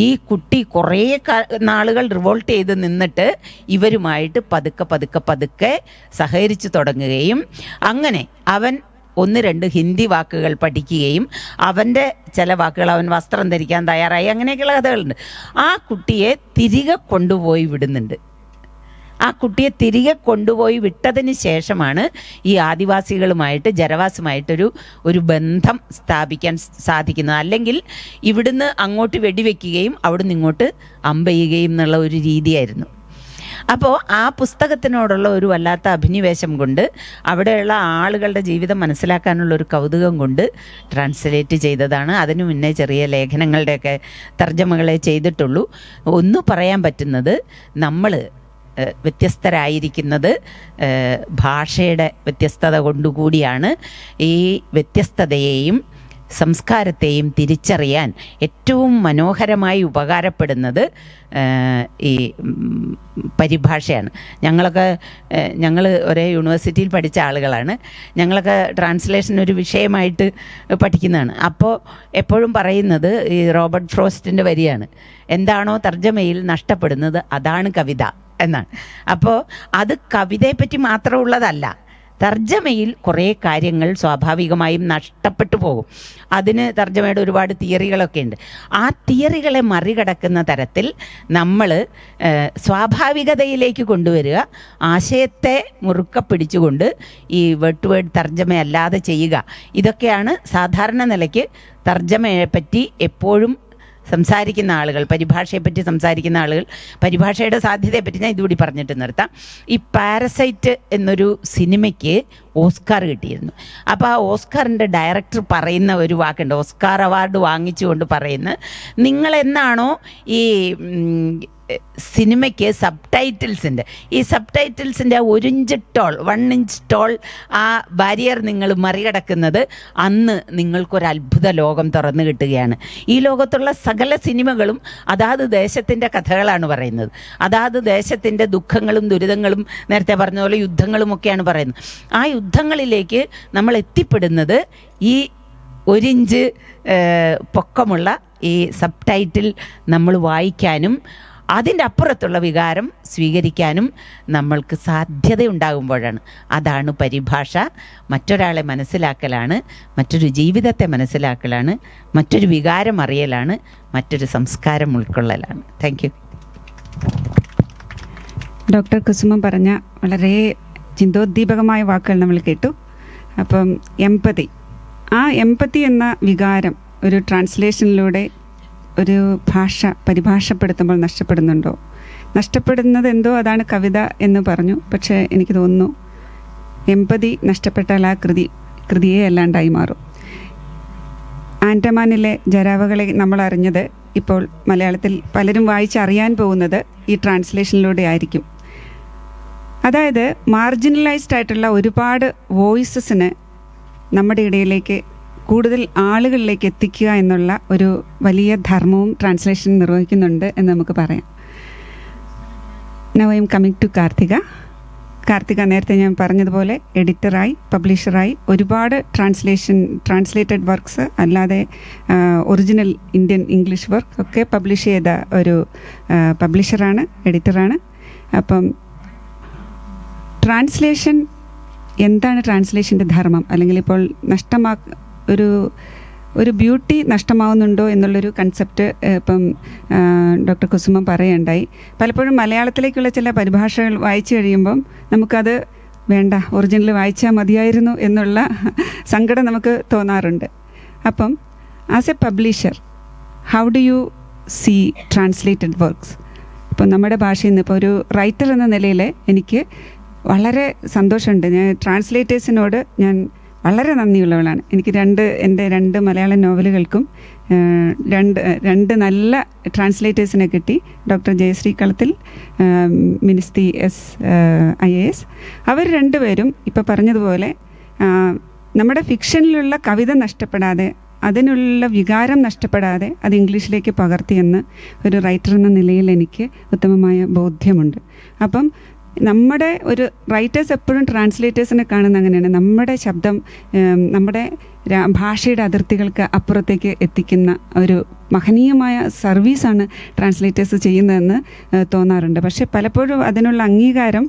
Speaker 2: ഈ കുട്ടി കുറേ നാളുകൾ റിവോൾട്ട് ചെയ്ത് നിന്നിട്ട് ഇവരുമായിട്ട് പതുക്കെ സഹകരിച്ചു തുടങ്ങുകയും അങ്ങനെ അവൻ 1-2 ഹിന്ദി വാക്കുകൾ പഠിക്കുകയും അവൻ്റെ ചില വാക്കുകൾ അവൻ വസ്ത്രം ധരിക്കാൻ തയ്യാറായി, അങ്ങനെയൊക്കെയുള്ള കഥകളുണ്ട്. ആ കുട്ടിയെ തിരികെ കൊണ്ടുപോയി വിടുന്നുണ്ട്. ആ കുട്ടിയെ തിരികെ കൊണ്ടുപോയി വിട്ടതിന് ശേഷമാണ് ഈ ആദിവാസികളുമായിട്ട്, ജരവാസുമായിട്ടൊരു ബന്ധം സ്ഥാപിക്കാൻ സാധിക്കുന്നത്. അല്ലെങ്കിൽ ഇവിടുന്ന് അങ്ങോട്ട് വെടിവെക്കുകയും അവിടുന്ന് ഇങ്ങോട്ട് അമ്പെയ്യുകയും എന്നുള്ള ഒരു രീതിയായിരുന്നു. അപ്പോൾ ആ പുസ്തകത്തിനോടുള്ള ഒരു വല്ലാത്ത അഭിനിവേശം കൊണ്ട്, അവിടെയുള്ള ആളുകളുടെ ജീവിതം മനസ്സിലാക്കാനുള്ള ഒരു കൗതുകം കൊണ്ട് ട്രാൻസ്ലേറ്റ് ചെയ്തതാണ്. അതിനു മുന്നേ ചെറിയ ലേഖനങ്ങളുടെയൊക്കെ തർജ്ജമകളെ ചെയ്തിട്ടുള്ളൂ. ഒന്ന് പറയാൻ പറ്റുന്നത്, നമ്മൾ വ്യത്യസ്തരായിരിക്കുന്നത് ഭാഷയുടെ വ്യത്യസ്തത കൊണ്ടുകൂടിയാണ്. ഈ വ്യത്യസ്തതയെയും സംസ്കാരത്തെയും തിരിച്ചറിയാൻ ഏറ്റവും മനോഹരമായി ഉപകാരപ്പെടുന്നത് ഈ പരിഭാഷയാണ്. ഞങ്ങൾ ഒരേ യൂണിവേഴ്സിറ്റിയിൽ പഠിച്ച ആളുകളാണ്. ഞങ്ങളൊക്കെ ട്രാൻസ്ലേഷൻ ഒരു വിഷയമായിട്ട് പഠിക്കുന്നതാണ്. അപ്പോൾ എപ്പോഴും പറയുന്നത് ഈ റോബർട്ട് ഫ്രോസ്റ്റിൻ്റെ വരിയാണ്, എന്താണോ തർജ്ജമയിൽ നഷ്ടപ്പെടുന്നത് അതാണ് കവിത എന്നാണ്. അപ്പോൾ അത് കവിതയെപ്പറ്റി മാത്രമുള്ളതല്ല, തർജ്ജമയിൽ കുറേ കാര്യങ്ങൾ സ്വാഭാവികമായും നഷ്ടപ്പെട്ടു പോകും. അതിന് തർജ്ജമയുടെ ഒരുപാട് തിയറികളൊക്കെ ഉണ്ട്. ആ തിയറികളെ മറികടക്കുന്ന തരത്തിൽ നമ്മൾ സ്വാഭാവികതയിലേക്ക് കൊണ്ടുവരിക, ആശയത്തെ മുറുക്ക പിടിച്ചുകൊണ്ട് ഈ വേർഡ് ടു വേർഡ് തർജ്ജമയല്ലാതെ ചെയ്യുക. ഇതൊക്കെയാണ് സാധാരണ നിലയ്ക്ക് തർജ്ജമയെപ്പറ്റി എപ്പോഴും സംസാരിക്കുന്ന ആളുകൾ, പരിഭാഷയെപ്പറ്റി സംസാരിക്കുന്ന ആളുകൾ, പരിഭാഷയുടെ സാധ്യതയെപ്പറ്റി ഞാൻ ഇതുകൂടി പറഞ്ഞിട്ട് നിർത്താം. ഈ പാരസൈറ്റ് എന്നൊരു സിനിമയ്ക്ക് ഓസ്കാർ കിട്ടിയിരുന്നു. അപ്പോൾ ആ ഓസ്കാറിൻ്റെ ഡയറക്ടർ പറയുന്ന ഒരു വാക്കുണ്ട്, ഓസ്കാർ അവാർഡ് വാങ്ങിച്ചുകൊണ്ട് പറയുന്ന, നിങ്ങളെന്നാണോ ഈ സിനിമയ്ക്ക് ഈ സബ് ടൈറ്റിൽസിൻ്റെ 1 ഇഞ്ച് ടോൾ ആ ബാരിയർ നിങ്ങൾ മറികടക്കുന്നത്, അന്ന് നിങ്ങൾക്കൊരു അത്ഭുത ലോകം തുറന്നു കിട്ടുകയാണ്. ഈ ലോകത്തുള്ള സകല സിനിമകളും അതാത് ദേശത്തിൻ്റെ കഥകളാണ് പറയുന്നത്, അതാത് ദേശത്തിൻ്റെ ദുഃഖങ്ങളും ദുരിതങ്ങളും, നേരത്തെ പറഞ്ഞ പോലെ യുദ്ധങ്ങളുമൊക്കെയാണ് പറയുന്നത്. ആ യുദ്ധങ്ങളിലേക്ക് നമ്മൾ എത്തിപ്പെടുന്നത് ഈ 1 ഇഞ്ച് പൊക്കമുള്ള ഈ സബ് ടൈറ്റിൽ നമ്മൾ വായിക്കാനും അതിൻ്റെ അപ്പുറത്തുള്ള വികാരം സ്വീകരിക്കാനും നമ്മൾക്ക് സാധ്യതയുണ്ടാകുമ്പോഴാണ്. അതാണ് പരിഭാഷ. മറ്റൊരാളെ മനസ്സിലാക്കലാണ്, മറ്റൊരു ജീവിതത്തെ മനസ്സിലാക്കലാണ്, മറ്റൊരു വികാരം അറിയലാണ്, മറ്റൊരു സംസ്കാരം ഉൾക്കൊള്ളലാണ്. Thank you.
Speaker 1: ഡോക്ടർ കുസുമം പറഞ്ഞ വളരെ ചിന്തോദ്ദീപകമായ വാക്കുകൾ നമ്മൾ കേട്ടു. അപ്പം ആ എമ്പതി എന്ന വികാരം ഒരു ട്രാൻസ്ലേഷനിലൂടെ ഒരു പരിഭാഷപ്പെടുത്തുമ്പോൾ നഷ്ടപ്പെടുന്നുണ്ടോ? നഷ്ടപ്പെടുന്നത് എന്തോ അതാണ് കവിത എന്ന് പറഞ്ഞു. പക്ഷേ എനിക്ക് തോന്നുന്നു എമ്പതി നഷ്ടപ്പെട്ടാൽ ആ കൃതിയെ അല്ലാണ്ടായി മാറും. ആൻഡമാനിലെ ജരാവകളെ നമ്മൾ അറിഞ്ഞത് ഇപ്പോൾ മലയാളത്തിൽ പലരും വായിച്ചറിയാൻ പോകുന്നത് ഈ ട്രാൻസ്ലേഷനിലൂടെ ആയിരിക്കും. അതായത് മാർജിനലൈസ്ഡ് ആയിട്ടുള്ള ഒരുപാട് വോയിസസിന് നമ്മുടെ ഇടയിലേക്ക് കൂടുതൽ ആളുകളിലേക്ക് എത്തിക്കുക എന്നുള്ള ഒരു വലിയ ധർമ്മവും ട്രാൻസ്ലേഷൻ നിർവഹിക്കുന്നുണ്ട് എന്ന് നമുക്ക് പറയാം. Now I am coming to Karthika. നേരത്തെ ഞാൻ പറഞ്ഞതുപോലെ എഡിറ്ററായി, പബ്ലിഷറായി ഒരുപാട് ട്രാൻസ്ലേറ്റഡ് വർക്ക്സ് അല്ലാതെ ഒറിജിനൽ ഇന്ത്യൻ ഇംഗ്ലീഷ് വർക്ക് ഒക്കെ പബ്ലിഷ് ചെയ്ത ഒരു പബ്ലിഷറാണ്, എഡിറ്ററാണ്. അപ്പം ട്രാൻസ്ലേഷൻ എന്താണ്? ട്രാൻസ്ലേഷൻ്റെ ധർമ്മം, അല്ലെങ്കിൽ ഇപ്പോൾ ഒരു ബ്യൂട്ടി നഷ്ടമാവുന്നുണ്ടോ എന്നുള്ളൊരു കൺസെപ്റ്റ് ഇപ്പം ഡോക്ടർ കുസുമം പറയുണ്ടായി. പലപ്പോഴും മലയാളത്തിലേക്കുള്ള ചില പരിഭാഷകൾ വായിച്ചു കഴിയുമ്പം നമുക്കത് വേണ്ട, ഒറിജിനൽ വായിച്ചാൽ മതിയായിരുന്നു എന്നുള്ള സങ്കടം നമുക്ക് തോന്നാറുണ്ട്. അപ്പം as a publisher, how do you see translated works? ഇപ്പം നമ്മുടെ ഭാഷയിൽ നിന്ന് ഇപ്പോൾ ഒരു റൈറ്റർ എന്ന നിലയിൽ എനിക്ക് വളരെ സന്തോഷമുണ്ട്. ട്രാൻസ്ലേറ്റേഴ്സിനോട് ഞാൻ വളരെ നന്ദിയുള്ളവളാണ്. എനിക്ക് എൻ്റെ രണ്ട് മലയാളം നോവലുകൾക്കും രണ്ട് നല്ല ട്രാൻസ്ലേറ്റേഴ്സിനെ കിട്ടി. ഡോക്ടർ ജയശ്രീ കളത്തിൽ, മിനിസ്തി IAS. അവർ രണ്ടുപേരും ഇപ്പോൾ പറഞ്ഞതുപോലെ നമ്മുടെ ഫിക്ഷനിലുള്ള കവിത നഷ്ടപ്പെടാതെ, അതിനുള്ള വികാരം നഷ്ടപ്പെടാതെ അത് ഇംഗ്ലീഷിലേക്ക് പകർത്തിയെന്ന് ഒരു റൈറ്റർ എന്ന നിലയിൽ എനിക്ക് ഉത്തമമായ ബോധ്യമുണ്ട്. അപ്പം നമ്മുടെ ഒരു റൈറ്റേഴ്സ് എപ്പോഴും ട്രാൻസ്ലേറ്റേഴ്സിനെ കാണുന്ന അങ്ങനെയാണ്. നമ്മുടെ ശബ്ദം നമ്മുടെ ഭാഷയുടെ അതിർത്തികൾക്ക് അപ്പുറത്തേക്ക് എത്തിക്കുന്ന ഒരു മഹനീയമായ സർവീസാണ് ട്രാൻസ്ലേറ്റേഴ്സ് ചെയ്യുന്നതെന്ന് തോന്നാറുണ്ട്. പക്ഷേ പലപ്പോഴും അതിനുള്ള അംഗീകാരം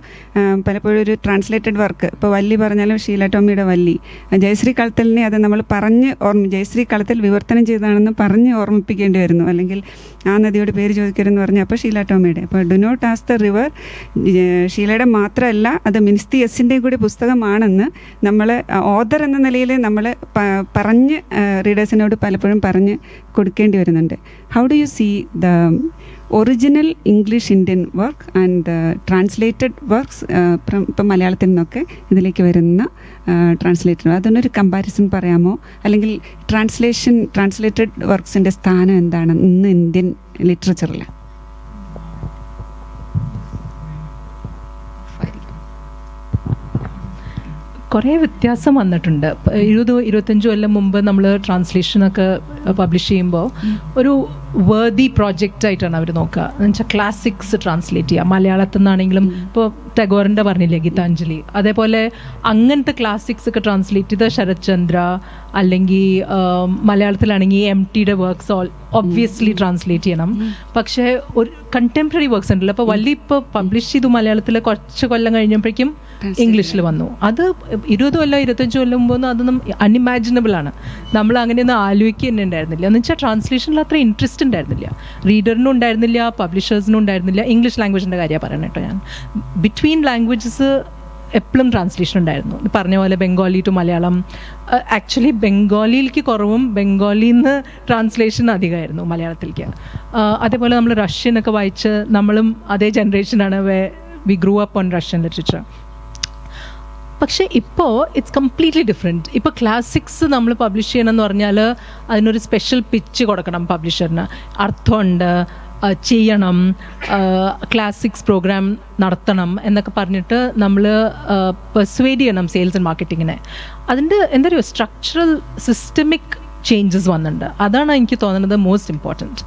Speaker 1: പലപ്പോഴും ഒരു ട്രാൻസ്ലേറ്റഡ് വർക്ക്, ഇപ്പോൾ വല്ലി പറഞ്ഞാലും ഷീല ടോമിയുടെ വല്ലി, ജയശ്രീ കളത്തലിനെ അത് നമ്മൾ ജയശ്രീ കളത്തിൽ വിവർത്തനം ചെയ്തതാണെന്ന് പറഞ്ഞ് ഓർമ്മിപ്പിക്കേണ്ടി വരുന്നു. അല്ലെങ്കിൽ ആ നദിയുടെ പേര് ചോദിക്കരുതെന്ന് പറഞ്ഞാൽ അപ്പോൾ ഷീല ടോമിയുടെ. അപ്പോൾ do not as the river ഷീലയുടെ മാത്രമല്ല, അത് മിനിസ്തി എസിൻ്റെയും കൂടി പുസ്തകമാണെന്ന് നമ്മൾ ഓഥർ എന്ന നിലയിൽ നമ്മൾ പറഞ്ഞ് റീഡേഴ്സിനോട് പലപ്പോഴും പറഞ്ഞ് കൊടുക്കേണ്ടി വരുന്നുണ്ട്. How do you see the original English Indian work and the translated works? ഇപ്പം മലയാളത്തിൽ നിന്നൊക്കെ ഇതിലേക്ക് വരുന്ന ട്രാൻസ്ലേറ്റഡ്, അതിനൊരു കമ്പാരിസൺ പറയാമോ? അല്ലെങ്കിൽ ട്രാൻസ്ലേറ്റഡ് വർക്ക്സിൻ്റെ സ്ഥാനം എന്താണ് ഇന്ന് ഇന്ത്യൻ ലിറ്ററേച്ചറിൽ?
Speaker 3: കുറേ വ്യത്യാസം വന്നിട്ടുണ്ട്. 20-25 കൊല്ലം മുമ്പ് നമ്മൾ ട്രാൻസ്ലേഷനൊക്കെ പബ്ലിഷ് ചെയ്യുമ്പോൾ ഒരു വേർതി പ്രോജക്റ്റ് ആയിട്ടാണ് അവർ നോക്കുക. എന്നുവെച്ചാൽ ക്ലാസിക്സ് ട്രാൻസ്ലേറ്റ് ചെയ്യുക, മലയാളത്തിൽ നിന്നാണെങ്കിലും. ഇപ്പോൾ ടാഗോറിൻ്റെ പറഞ്ഞില്ലേ ഗീതാഞ്ജലി, അതേപോലെ അങ്ങനത്തെ ക്ലാസിക്സ് ഒക്കെ ട്രാൻസ്ലേറ്റ് ചെയ്ത ശരത് ചന്ദ്ര, അല്ലെങ്കിൽ മലയാളത്തിലാണെങ്കിൽ MTയുടെ വർക്ക്സ് ഒബ്വിയസ്ലി ട്രാൻസ്ലേറ്റ് ചെയ്യണം. പക്ഷേ ഒരു കണ്ടംപററി വർക്ക്സ് ഉണ്ടല്ലോ, അപ്പോൾ ഇപ്പോൾ പബ്ലിഷ് ചെയ്തു മലയാളത്തിൽ, കുറച്ച് കൊല്ലം കഴിഞ്ഞപ്പോഴേക്കും ഇംഗ്ലീഷിൽ വന്നു. അത് 20 കൊല്ലം 25 കൊല്ലം മുമ്പ് അതൊന്നും അൺഇമാജിനബിൾ ആണ്. നമ്മൾ അങ്ങനെയൊന്നും ആലോചിക്കുക തന്നെ ഉണ്ടായിരുന്നില്ല. എന്ന് വെച്ചാൽ ട്രാൻസ്ലേഷനിൽ അത്ര ഇൻട്രസ്റ്റ് ഉണ്ടായിരുന്നില്ല, റീഡറിനും ഉണ്ടായിരുന്നില്ല, പബ്ലിഷേഴ്സിനും ഉണ്ടായിരുന്നില്ല. ഇംഗ്ലീഷ് ലാംഗ്വേജിൻ്റെ കാര്യമാണ് പറയുന്നത് കേട്ടോ ഞാൻ. ബിറ്റ്വീൻ ലാംഗ്വേജസ് എപ്പോഴും ട്രാൻസ്ലേഷൻ ഉണ്ടായിരുന്നു. പറഞ്ഞ പോലെ ബംഗാളി ടു മലയാളം. ആക്ച്വലി ബംഗാളിയിലേക്ക് കുറവും ബംഗാളിയിൽ നിന്ന് ട്രാൻസ്ലേഷൻ അധികമായിരുന്നു മലയാളത്തിലേക്ക്. അതേപോലെ നമ്മൾ റഷ്യനൊക്കെ വായിച്ച്, നമ്മളും അതേ ജനറേഷനാണ്, we grew up on Russian literature. പക്ഷേ ഇപ്പോൾ ഇറ്റ്സ് കംപ്ലീറ്റ്ലി ഡിഫറെൻറ്റ്. ഇപ്പോൾ ക്ലാസിക്സ് നമ്മൾ പബ്ലിഷ് ചെയ്യണമെന്ന് പറഞ്ഞാൽ അതിനൊരു സ്പെഷ്യൽ പിച്ച് കൊടുക്കണം പബ്ലിഷറിന്, അർത്ഥമുണ്ട്, ചെയ്യണം, ക്ലാസിക്സ് പ്രോഗ്രാം നടത്തണം എന്നൊക്കെ പറഞ്ഞിട്ട് നമ്മൾ പെർസ്വേഡ് ചെയ്യണം സെയിൽസ് ആൻഡ് മാർക്കറ്റിങ്ങിനെ. അതിൻ്റെ എന്താ പറയുക, സ്ട്രക്ചറൽ സിസ്റ്റമിക് ചേഞ്ചസ് വന്നിട്ടുണ്ട്. അതാണ് എനിക്ക് തോന്നുന്നത് മോസ്റ്റ് ഇമ്പോർട്ടൻറ്റ്.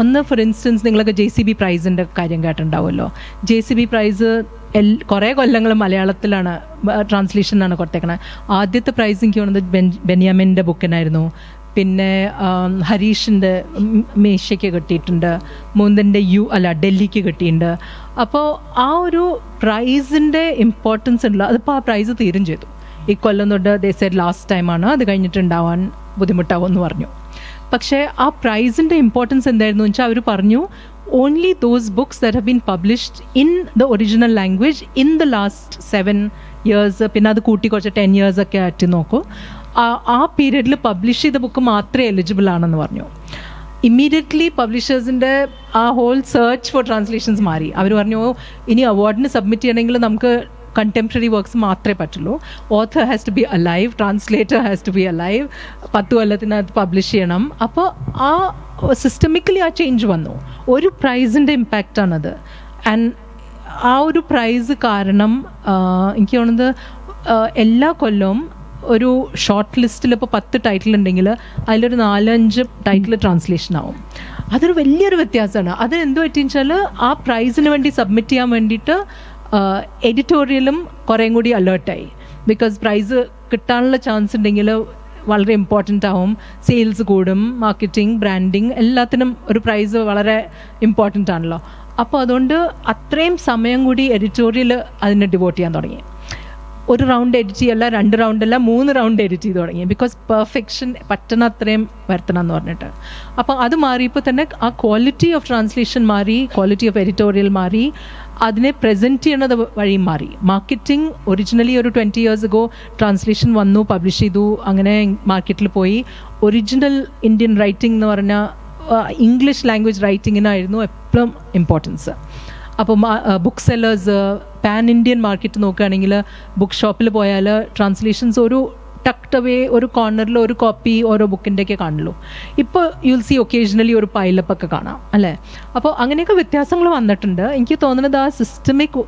Speaker 3: ഒന്ന്, ഫോർ ഇൻസ്റ്റൻസ്, നിങ്ങളൊക്കെ JCB പ്രൈസിൻ്റെ കാര്യം കേട്ടിട്ടുണ്ടാവുമല്ലോ. JCB പ്രൈസ് കുറേ കൊല്ലങ്ങൾ മലയാളത്തിലാണ് ട്രാൻസ്ലേഷനാണ് കൊടുത്തേക്കണത്. ആദ്യത്തെ പ്രൈസ് എനിക്ക് തോന്നുന്നത് ബെന്യാമിൻ്റെ ബുക്കിനായിരുന്നു. പിന്നെ ഹരീഷിൻ്റെ മേശയ്ക്ക് കിട്ടിയിട്ടുണ്ട്, മുകുന്ദൻ്റെ ഡൽഹിക്ക് കിട്ടിയിട്ടുണ്ട്. അപ്പോൾ ആ ഒരു പ്രൈസിൻ്റെ ഇമ്പോർട്ടൻസ് ഉണ്ടല്ലോ, അതിപ്പോൾ ആ പ്രൈസ് തീരും ചെയ്തു. ഈ കൊല്ലം തൊട്ട് ദേ സെഡ് ലാസ്റ്റ് ടൈമാണ്, അത് കഴിഞ്ഞിട്ടുണ്ടാവാൻ ബുദ്ധിമുട്ടാവും എന്ന് പറഞ്ഞു. പക്ഷേ ആ പ്രൈസിൻ്റെ ഇമ്പോർട്ടൻസ് എന്തായിരുന്നു വെച്ചാൽ അവർ പറഞ്ഞു, only those books that have been published in the original language in the last 7 years, പിന്നെ അത് കൂട്ടി കുറച്ച് 10 years ഒക്കെ ആയിട്ട് നോക്കൂ, ആ പീരീഡിൽ പബ്ലിഷ് ചെയ്ത ബുക്ക് മാത്രമേ എലിജിബിൾ ആണെന്ന് പറഞ്ഞു. ഇമ്മീഡിയറ്റ്ലി പബ്ലിഷേഴ്സിൻ്റെ ആ ഹോൾ സെർച്ച് ഫോർ ട്രാൻസ്ലേഷൻസ് മാറി. അവർ പറഞ്ഞു, ഇനി അവാർഡിന് സബ്മിറ്റ് ചെയ്യണമെങ്കിൽ നമുക്ക് കണ്ടംപററി വർക്ക്സ് മാത്രമേ പറ്റുള്ളൂ. Author has to be alive, translator has to be alive, 10 കൊല്ലത്തിനകത്ത് പബ്ലിഷ് ചെയ്യണം. അപ്പോൾ ആ സിസ്റ്റമിക്കലി ആ ചേഞ്ച് വന്നു. ഒരു പ്രൈസിൻ്റെ ഇമ്പാക്റ്റാണത്. ആൻഡ് ആ ഒരു പ്രൈസ് കാരണം എനിക്ക് തോന്നുന്നത് എല്ലാ കൊല്ലവും ഒരു ഷോർട്ട് ലിസ്റ്റിൽ ഇപ്പോൾ 10 ടൈറ്റിൽ ഉണ്ടെങ്കിൽ അതിലൊരു 4-5 ടൈറ്റിൽ ട്രാൻസ്ലേഷൻ ആവും. അതൊരു വലിയൊരു വ്യത്യാസമാണ്. അത് എന്ത് പറ്റിയെന്ന് വെച്ചാൽ ആ പ്രൈസിന് വേണ്ടി സബ്മിറ്റ് ചെയ്യാൻ വേണ്ടിയിട്ട് എഡിറ്റോറിയലും കുറേയും കൂടി അലേർട്ടായി. ബിക്കോസ് പ്രൈസ് കിട്ടാനുള്ള ചാൻസ് ഉണ്ടെങ്കിൽ വളരെ ഇമ്പോർട്ടൻ്റ് ആവും, സെയിൽസ് കൂടും, മാർക്കറ്റിംഗ്, ബ്രാൻഡിങ്, എല്ലാത്തിനും ഒരു പ്രൈസ് വളരെ ഇമ്പോർട്ടൻ്റ് ആണല്ലോ. അപ്പോൾ അതുകൊണ്ട് അത്രയും സമയം കൂടി എഡിറ്റോറിയൽ അതിനെ ഡിവോട്ട് ചെയ്യാൻ തുടങ്ങി. ഒരു റൗണ്ട് എഡിറ്റ് ചെയ്യല്ല, 2 റൗണ്ടല്ല, 3 റൗണ്ട് എഡിറ്റ് ചെയ്ത് തുടങ്ങി. ബിക്കോസ് പെർഫെക്ഷൻ പറ്റണ അത്രയും വരുത്തണം എന്ന് പറഞ്ഞിട്ട്. അപ്പോൾ അത് മാറിയപ്പോൾ തന്നെ ആ ക്വാളിറ്റി ഓഫ് ട്രാൻസ്ലേഷൻ മാറി, ക്വാളിറ്റി ഓഫ് എഡിറ്റോറിയൽ മാറി, അതിനെ പ്രസൻറ്റ് ചെയ്യണത് വഴിയും മാറി. മാർക്കറ്റിംഗ് ഒറിജിനലി ഒരു 20 years ago ട്രാൻസ്ലേഷൻ വന്നു, പബ്ലിഷ് ചെയ്തു, അങ്ങനെ മാർക്കറ്റിൽ പോയി. ഒറിജിനൽ ഇന്ത്യൻ റൈറ്റിംഗ് എന്ന് പറഞ്ഞാൽ ഇംഗ്ലീഷ് ലാംഗ്വേജ് റൈറ്റിങ്ങിനായിരുന്നു എപ്പോഴും ഇമ്പോർട്ടൻസ്. അപ്പോൾ book sellers, pan Indian market നോക്കുകയാണെങ്കിൽ ബുക്ക് ഷോപ്പിൽ പോയാൽ ട്രാൻസ്ലേഷൻസ് ഒരു ടക്ട് അവേ ഒരു കോർണറിൽ ഒരു കോപ്പി ഓരോ ബുക്കിൻ്റെയൊക്കെ കാണുള്ളൂ. ഇപ്പോൾ യുൽ സി ഒക്കേഷണലി ഒരു പൈലപ്പൊക്കെ കാണാം അല്ലേ. അപ്പോൾ അങ്ങനെയൊക്കെ വ്യത്യാസങ്ങൾ വന്നിട്ടുണ്ട്. എനിക്ക് തോന്നുന്നത് ആ സിസ്റ്റമിക്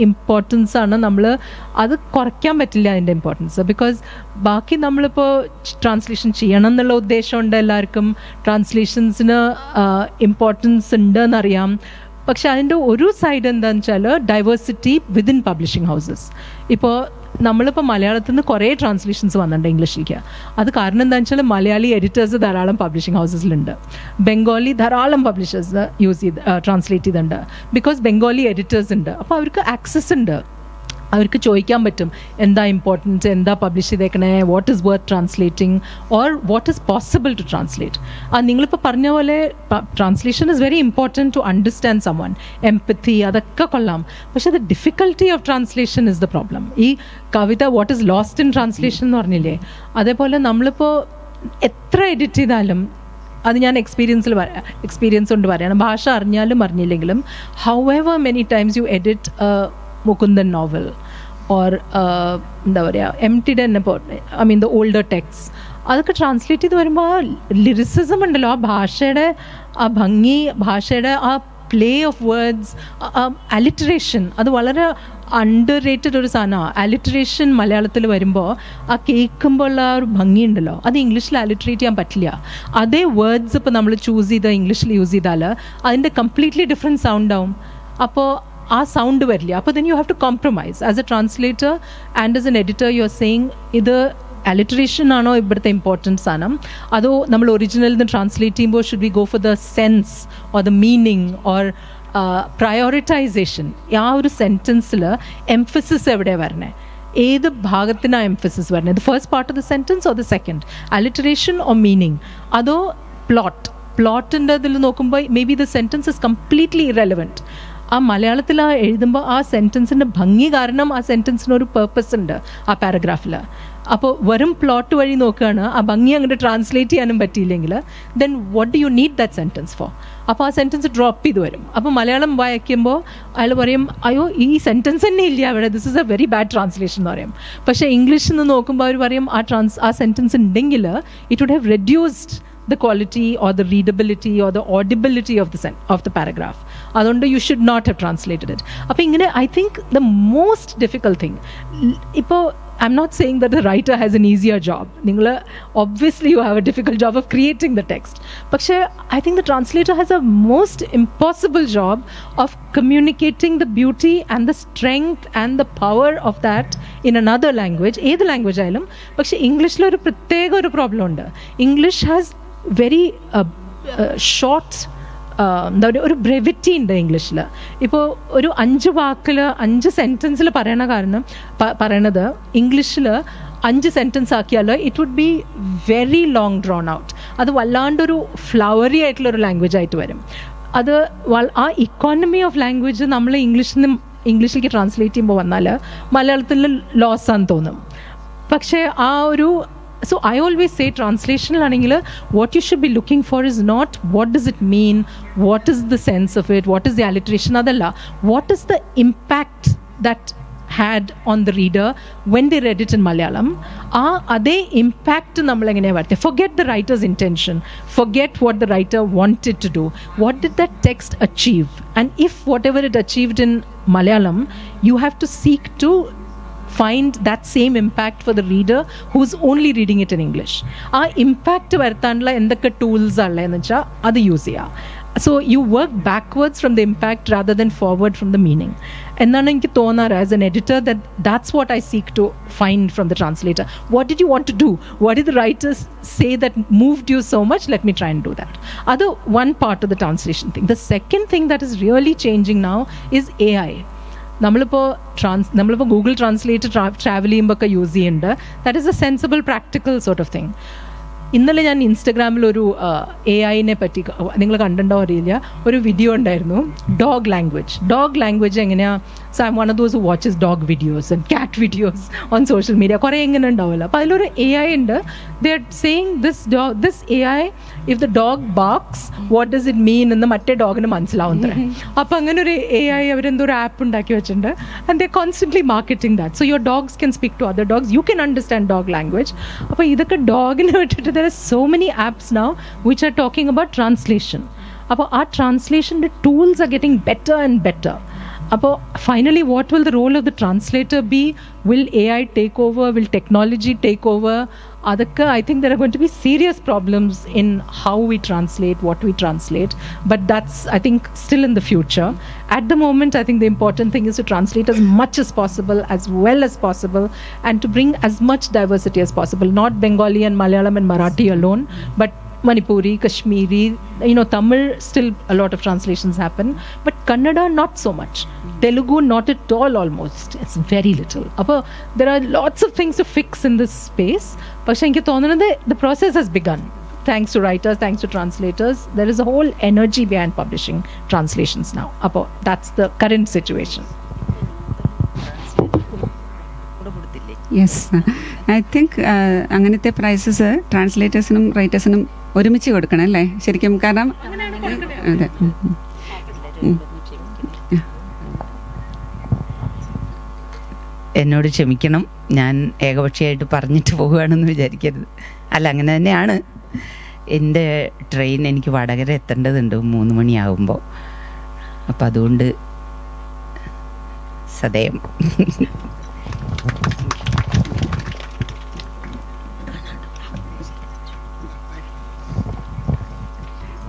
Speaker 3: ഇമ്പോർട്ടൻസ് ആണ്. നമ്മൾ അത് കുറയ്ക്കാൻ പറ്റില്ല അതിൻ്റെ ഇമ്പോർട്ടൻസ്. ബിക്കോസ് ബാക്കി നമ്മളിപ്പോൾ ട്രാൻസ്ലേഷൻ ചെയ്യണം എന്നുള്ള ഉദ്ദേശമുണ്ട് എല്ലാവർക്കും, ട്രാൻസ്ലേഷൻസിന് ഇമ്പോർട്ടൻസ് ഉണ്ട് എന്നറിയാം. പക്ഷെ അതിൻ്റെ ഒരു സൈഡ് എന്താണെന്ന് വെച്ചാൽ ഡൈവേഴ്സിറ്റി വിതിൻ പബ്ലിഷിംഗ് ഹൗസസ്. ഇപ്പോൾ നമ്മളിപ്പോൾ മലയാളത്തിൽ നിന്ന് കുറേ ട്രാൻസ്ലേഷൻസ് വന്നിട്ടുണ്ട് ഇംഗ്ലീഷിലേക്ക്. അത് കാരണം എന്താണെന്ന് വെച്ചാൽ മലയാളി എഡിറ്റേഴ്സ് ധാരാളം പബ്ലിഷിംഗ് ഹൗസസിലുണ്ട്, ബംഗാളി ധാരാളം പബ്ലിഷേഴ്സ് ട്രാൻസ്ലേറ്റ് ചെയ്തിട്ടുണ്ട്. ബിക്കോസ് ബംഗാളി എഡിറ്റേഴ്സ് ഉണ്ട്, അപ്പോൾ അവർക്ക് ആക്സസ് ഉണ്ട്, അവർക്ക് ചോദിക്കാൻ പറ്റും എന്താ ഇമ്പോർട്ടൻറ്റ്, എന്താ പബ്ലിഷ് ചെയ്തേക്കണേ, what is worth translating or what is possible to translate. നിങ്ങളിപ്പോൾ പറഞ്ഞ പോലെ translation is very important to understand someone, empathy, അതൊക്കെ കൊള്ളാം. പക്ഷേ the difficulty of translation is the problem. ഈ കവിത what is lost in translation എന്ന് പറഞ്ഞില്ലേ, അതേപോലെ നമ്മളിപ്പോൾ എത്ര എഡിറ്റ് ചെയ്താലും, അത് ഞാൻ എക്സ്പീരിയൻസ് കൊണ്ട് പറയണം, ഭാഷ അറിഞ്ഞാലും അറിഞ്ഞില്ലെങ്കിലും, however many times you edit Mukundan novel or എന്താ പറയുക MTയുടെ തന്നെ ദ ഓൾഡർ ടെക്സ്റ്റ്, അതൊക്കെ ട്രാൻസ്ലേറ്റ് ചെയ്ത് വരുമ്പോൾ ആ ലിറിസിസം ഉണ്ടല്ലോ, ആ ഭാഷയുടെ ആ ഭംഗി, ഭാഷയുടെ ആ പ്ലേ ഓഫ് വേർഡ്സ്, അലിറ്ററേഷൻ, അത് വളരെ അണ്ടർ റേറ്റഡ് ഒരു സാധനമാണ് അലിറ്ററേഷൻ. മലയാളത്തിൽ വരുമ്പോൾ ആ കേൾക്കുമ്പോൾ ഉള്ള ഒരു ഭംഗിയുണ്ടല്ലോ, അത് ഇംഗ്ലീഷിൽ അലിറ്ററേറ്റ് ചെയ്യാൻ പറ്റില്ല. അതേ വേർഡ്സ് ഇപ്പോൾ നമ്മൾ ചൂസ് ചെയ്ത് ഇംഗ്ലീഷിൽ യൂസ് ചെയ്താൽ അതിൻ്റെ കംപ്ലീറ്റ്ലി ഡിഫറെൻറ്റ് സൗണ്ട് ആവും. അപ്പോൾ ആ സൗണ്ട് വരില്ല. അപ്പോൾ then you have to compromise as a translator and as an editor. You are saying ഇത് അലിറ്ററേഷൻ ആണോ ഇവിടുത്തെ ഇമ്പോർട്ടൻറ്റ് സാധനം, അതോ നമ്മൾ ഒറിജിനലിൽ നിന്ന് ട്രാൻസ്ലേറ്റ് ചെയ്യുമ്പോൾ should we go for the sense or the meaning or prioritization? ആ ഒരു സെൻറ്റൻസിൽ എംഫസിസ് എവിടെ വരണേ, ഏത് ഭാഗത്തിനാണ് എംഫസിസ് വരണേ? The first part of the sentence or the second? Alliteration or meaning? അതോ പ്ലോട്ടിൻ്റെ ഇതിൽ നോക്കുമ്പോൾ maybe the sentence is completely irrelevant. ആ മലയാളത്തിൽ ആ എഴുതുമ്പോൾ ആ സെൻറ്റൻസിൻ്റെ ഭംഗി കാരണം ആ സെൻറ്റൻസിനൊരു പേർപ്പസ് ഉണ്ട് ആ പാരഗ്രാഫിൽ. അപ്പോൾ വെറും പ്ലോട്ട് വഴി നോക്കുകയാണ്, ആ ഭംഗി അങ്ങോട്ട് ട്രാൻസ്ലേറ്റ് ചെയ്യാനും പറ്റിയില്ലെങ്കിൽ then what do you need that sentence for? അപ്പോൾ ആ സെൻറ്റൻസ് ഡ്രോപ്പ് ചെയ്ത് വരും. അപ്പോൾ മലയാളം വായിക്കുമ്പോൾ അയാൾ പറയും, അയ്യോ ഈ സെൻറ്റൻസ് തന്നെ ഇല്ല അവിടെ, this is A very bad translation എന്ന് പറയും. പക്ഷേ ഇംഗ്ലീഷിൽ നിന്ന് നോക്കുമ്പോൾ അവർ പറയും ആ സെൻറ്റൻസ് ഉണ്ടെങ്കിൽ it would have reduced the quality or the readability or the audibility of the paragraph. അതുകൊണ്ട് you should not have translated it. അപ്പോൾ ഇങ്ങനെ I think the most difficult thing, ഇപ്പോൾ I'm not saying that the writer has an easier job. നിങ്ങൾ obviously you have a difficult job of creating the text. പക്ഷേ I think the translator has a most impossible job of communicating the beauty and the strength and the power of that in another language. ഏത് language ആയാലും. പക്ഷേ ഇംഗ്ലീഷിൽ ഒരു പ്രത്യേക ഒരു problem ഉണ്ട്. English has very short എന്താ പറയുക, ഒരു ബ്രെവിറ്റി ഉണ്ട് ഇംഗ്ലീഷിൽ. ഇപ്പോൾ ഒരു 5 വാക്കിൽ 5 സെൻറ്റൻസിൽ പറയണത് ഇംഗ്ലീഷിൽ 5 സെൻറ്റൻസ് ആക്കിയാൽ it would be very long drawn out. അത് വല്ലാണ്ടൊരു ഫ്ലവറി ആയിട്ടുള്ളൊരു ലാംഗ്വേജ് ആയിട്ട് വരും. അത് ആ ഇക്കോണമി ഓഫ് ലാംഗ്വേജ് നമ്മൾ ഇംഗ്ലീഷിലേക്ക് ട്രാൻസ്ലേറ്റ് ചെയ്യുമ്പോൾ വന്നാൽ മലയാളത്തിൽ ലോസ് ആണെന്ന് തോന്നും. പക്ഷേ ആ ഒരു So I always say translation ആണെങ്കിൽ what you should be looking for is not what does it mean, what is the sense of it, what is the alliteration, adalla, what is the impact that had on the reader when they read it in Malayalam. Adhe impact nammal engane varthe. Forget the writer's intention, forget what the writer wanted to do, what did that text achieve, and if whatever it achieved in Malayalam, you have to seek to find that same impact for the reader who's only reading it in English. ആ impact വരുത്താനുള്ള എന്തൊക്കെ tools ഉള്ളതെന്ന് വെച്ചാൽ അത് use ചെയ്യുക. So you work backwards from the impact rather than forward from the meaning എന്നാണ് എനിക്ക് തോന്നാറ് as an editor. That's what I seek to find from the translator. What did you want to do, what did the writers say that moved you so much, let me try and do that. അത് one part of the translation thing. The second thing that is really changing now is AI. നമ്മളിപ്പോൾ Google translate travel ചെയ്യുമ്പോൾ ഒക്കെ use ചെയ്യുന്നുണ്ട്. That is A sensible practical sort of thing. ഇന്നലെ ഞാൻ ഇൻസ്റ്റഗ്രാമിൽ ഒരു AI-നെ പറ്റി, നിങ്ങൾ കണ്ടിട്ടുണ്ടോ അറിയില്ല, ഒരു വീഡിയോ ഉണ്ടായിരുന്നു. ഡോഗ് ലാംഗ്വേജ് എങ്ങനെയാണ്. So I am one of those who watches dog videos and cat videos on social media. കുറേ എങ്ങനെ ഉണ്ടാവില്ല. അപ്പോൾ അതിലൊരു AI ഉണ്ട്. They are saying this AI, if the dog barks what does it mean എന്ന് മറ്റേ ഡോഗിന് മനസ്സിലാവുന്നത്. അപ്പോൾ അങ്ങനെ ഒരു AI അവരെന്തോ ഒരു ആപ്പ് ഉണ്ടാക്കി വെച്ചിട്ടുണ്ട്. And they constantly marketing that. So your dogs can speak to other dogs, you can understand dog language. അപ്പോൾ ഇതൊക്കെ ഡോഗിനെ വിട്ടിട്ട് there are so many apps now which are talking about translation. അപ്പോൾ ആ ട്രാൻസ്ലേഷൻ്റെ tools are getting better and better. അപ്പോൾ finally what will the role of the translator be? Will AI take over? Will technology take over? അതൊക്കെ I think there are going to be serious problems in how we translate, what we translate, but that's I think still in the future. At the moment I think the important thing is to translate as much as possible, as well as possible, and to bring as much diversity as possible, not Bengali and Malayalam and Marathi alone, but Manipuri, Kashmiri, Tamil, still a lot of translations happen, but Kannada not so much. Telugu not at all, almost. It's very little. There are lots of things to fix in this space. പക്ഷേ എനിക്ക് തോന്നുന്നത് the process has begun. Thanks to writers, thanks to translators, there is a whole energy behind publishing translations now. That's the current situation.
Speaker 1: Yes, I think അങ്ങനത്തെ prices ട്രാൻസ്ലേറ്റേഴ്സിനും റൈറ്റേഴ്സിനും ഒരുമിച്ച് കൊടുക്കണം അല്ലേ ശരിക്കും? കാരണം അതെ,
Speaker 2: എന്നോട് ക്ഷമിക്കണം, ഞാൻ ഏകപക്ഷീയമായിട്ട് പറഞ്ഞിട്ട് പോവുകയാണെന്ന് വിചാരിക്കരുത്. അല്ല, അങ്ങനെ തന്നെയാണ്. എൻ്റെ ട്രെയിൻ എനിക്ക് വടകര എത്തേണ്ടതുണ്ട് 3 മണിയാകുമ്പോൾ. അപ്പം അതുകൊണ്ട് സദയം.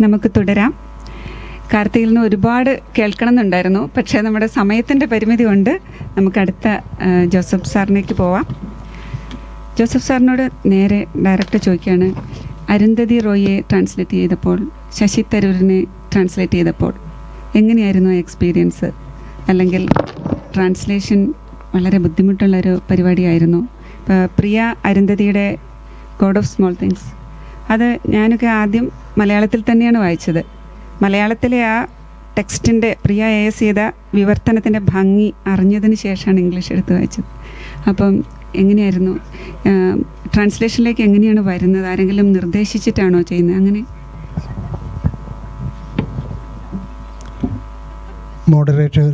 Speaker 1: നമുക്ക് തുടരാം. കാർത്തികിൽ നിന്ന് ഒരുപാട് കേൾക്കണം എന്നുണ്ടായിരുന്നു, പക്ഷേ നമ്മുടെ സമയത്തിൻ്റെ പരിമിതി കൊണ്ട് നമുക്ക് അടുത്ത ജോസഫ് സാറിനേക്ക് പോവാം. ജോസഫ് സാറിനോട് നേരെ ഡയറക്റ്റ് ചോദിക്കുകയാണ്, അരുന്ധതി റോയിയെ ട്രാൻസ്ലേറ്റ് ചെയ്തപ്പോൾ, ശശി തരൂരിനെ ട്രാൻസ്ലേറ്റ് ചെയ്തപ്പോൾ എങ്ങനെയായിരുന്നു എക്സ്പീരിയൻസ്? അല്ലെങ്കിൽ ട്രാൻസ്ലേഷൻ വളരെ ബുദ്ധിമുട്ടുള്ളൊരു പരിപാടിയായിരുന്നു. ഇപ്പോൾ പ്രിയ അരുന്ധതിയുടെ ഗോഡ് ഓഫ് സ്മോൾ തിങ്സ്, അത് ഞാനൊക്കെ ആദ്യം മലയാളത്തിൽ തന്നെയാണ് വായിച്ചത്. മലയാളത്തിലെ ആ ടെക്സ്റ്റിൻ്റെ പ്രിയ AS ചെയ്ത വിവർത്തനത്തിൻ്റെ ഭംഗി അറിഞ്ഞതിന് ശേഷമാണ് ഇംഗ്ലീഷ് എടുത്ത് വായിച്ചത്. അപ്പം എങ്ങനെയായിരുന്നു ട്രാൻസ്ലേഷനിലേക്ക് എങ്ങനെയാണ് വരുന്നത്? ആരെങ്കിലും നിർദ്ദേശിച്ചിട്ടാണോ ചെയ്യുന്നത്? അങ്ങനെ
Speaker 4: മോഡറേറ്റർ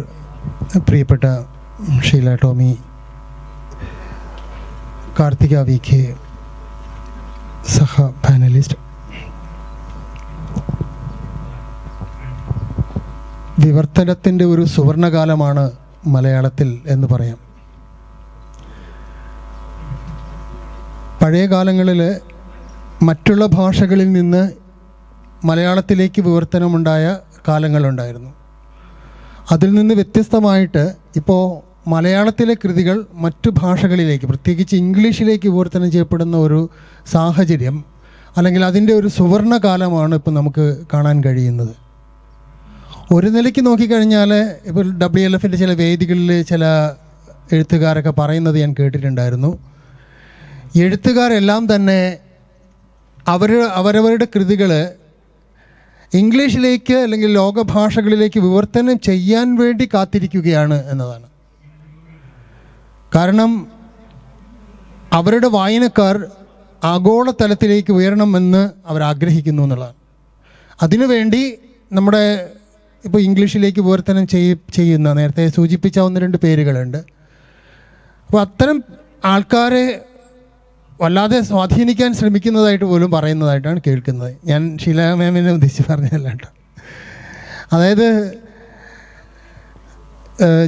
Speaker 4: പ്രിയപ്പെട്ട ഷീല ടോമി, കാർത്തിക VK, സഹ പാനലിസ്റ്റ്, വിവർത്തനത്തിൻ്റെ ഒരു സുവർണകാലമാണ് മലയാളത്തിൽ എന്ന് പറയാം. പഴയ കാലങ്ങളിൽ മറ്റുള്ള ഭാഷകളിൽ നിന്ന് മലയാളത്തിലേക്ക് വിവർത്തനമുണ്ടായ കാലങ്ങളുണ്ടായിരുന്നു. അതിൽ നിന്ന് വ്യത്യസ്തമായിട്ട് ഇപ്പോൾ മലയാളത്തിലെ കൃതികൾ മറ്റു ഭാഷകളിലേക്ക്, പ്രത്യേകിച്ച് ഇംഗ്ലീഷിലേക്ക് വിവർത്തനം ചെയ്യപ്പെടുന്ന ഒരു സാഹചര്യം, അല്ലെങ്കിൽ അതിൻ്റെ ഒരു സുവർണകാലമാണ് ഇപ്പോൾ നമുക്ക് കാണാൻ കഴിയുന്നത്. ഒരു നിലയ്ക്ക് നോക്കിക്കഴിഞ്ഞാൽ ഇപ്പോൾ WLFൻ്റെ ചില വേദികളിൽ ചില എഴുത്തുകാരൊക്കെ പറയുന്നത് ഞാൻ കേട്ടിട്ടുണ്ടായിരുന്നു. എഴുത്തുകാരെല്ലാം തന്നെ അവരവരുടെ കൃതികൾ ഇംഗ്ലീഷിലേക്ക് അല്ലെങ്കിൽ ലോകഭാഷകളിലേക്ക് വിവർത്തനം ചെയ്യാൻ വേണ്ടി കാത്തിരിക്കുകയാണ് എന്നതാണ്. കാരണം അവരുടെ വായനക്കാർ ആഗോളതലത്തിലേക്ക് ഉയരണമെന്ന് അവരാഗ്രഹിക്കുന്നു എന്നുള്ളതാണ്. അതിനുവേണ്ടി നമ്മുടെ ഇപ്പോൾ ഇംഗ്ലീഷിലേക്ക് വിവർത്തനം ചെയ്യുന്ന നേരത്തെ സൂചിപ്പിച്ച 1-2 പേരുകളുണ്ട്. അപ്പോൾ അത്തരം ആൾക്കാരെ വല്ലാതെ സ്വാധീനിക്കാൻ ശ്രമിക്കുന്നതായിട്ട് പോലും പറയുന്നതായിട്ടാണ് കേൾക്കുന്നത്. ഞാൻ ഷീല മാമിനെ ഉദ്ദേശിച്ച് പറഞ്ഞതല്ല കേട്ടോ. അതായത്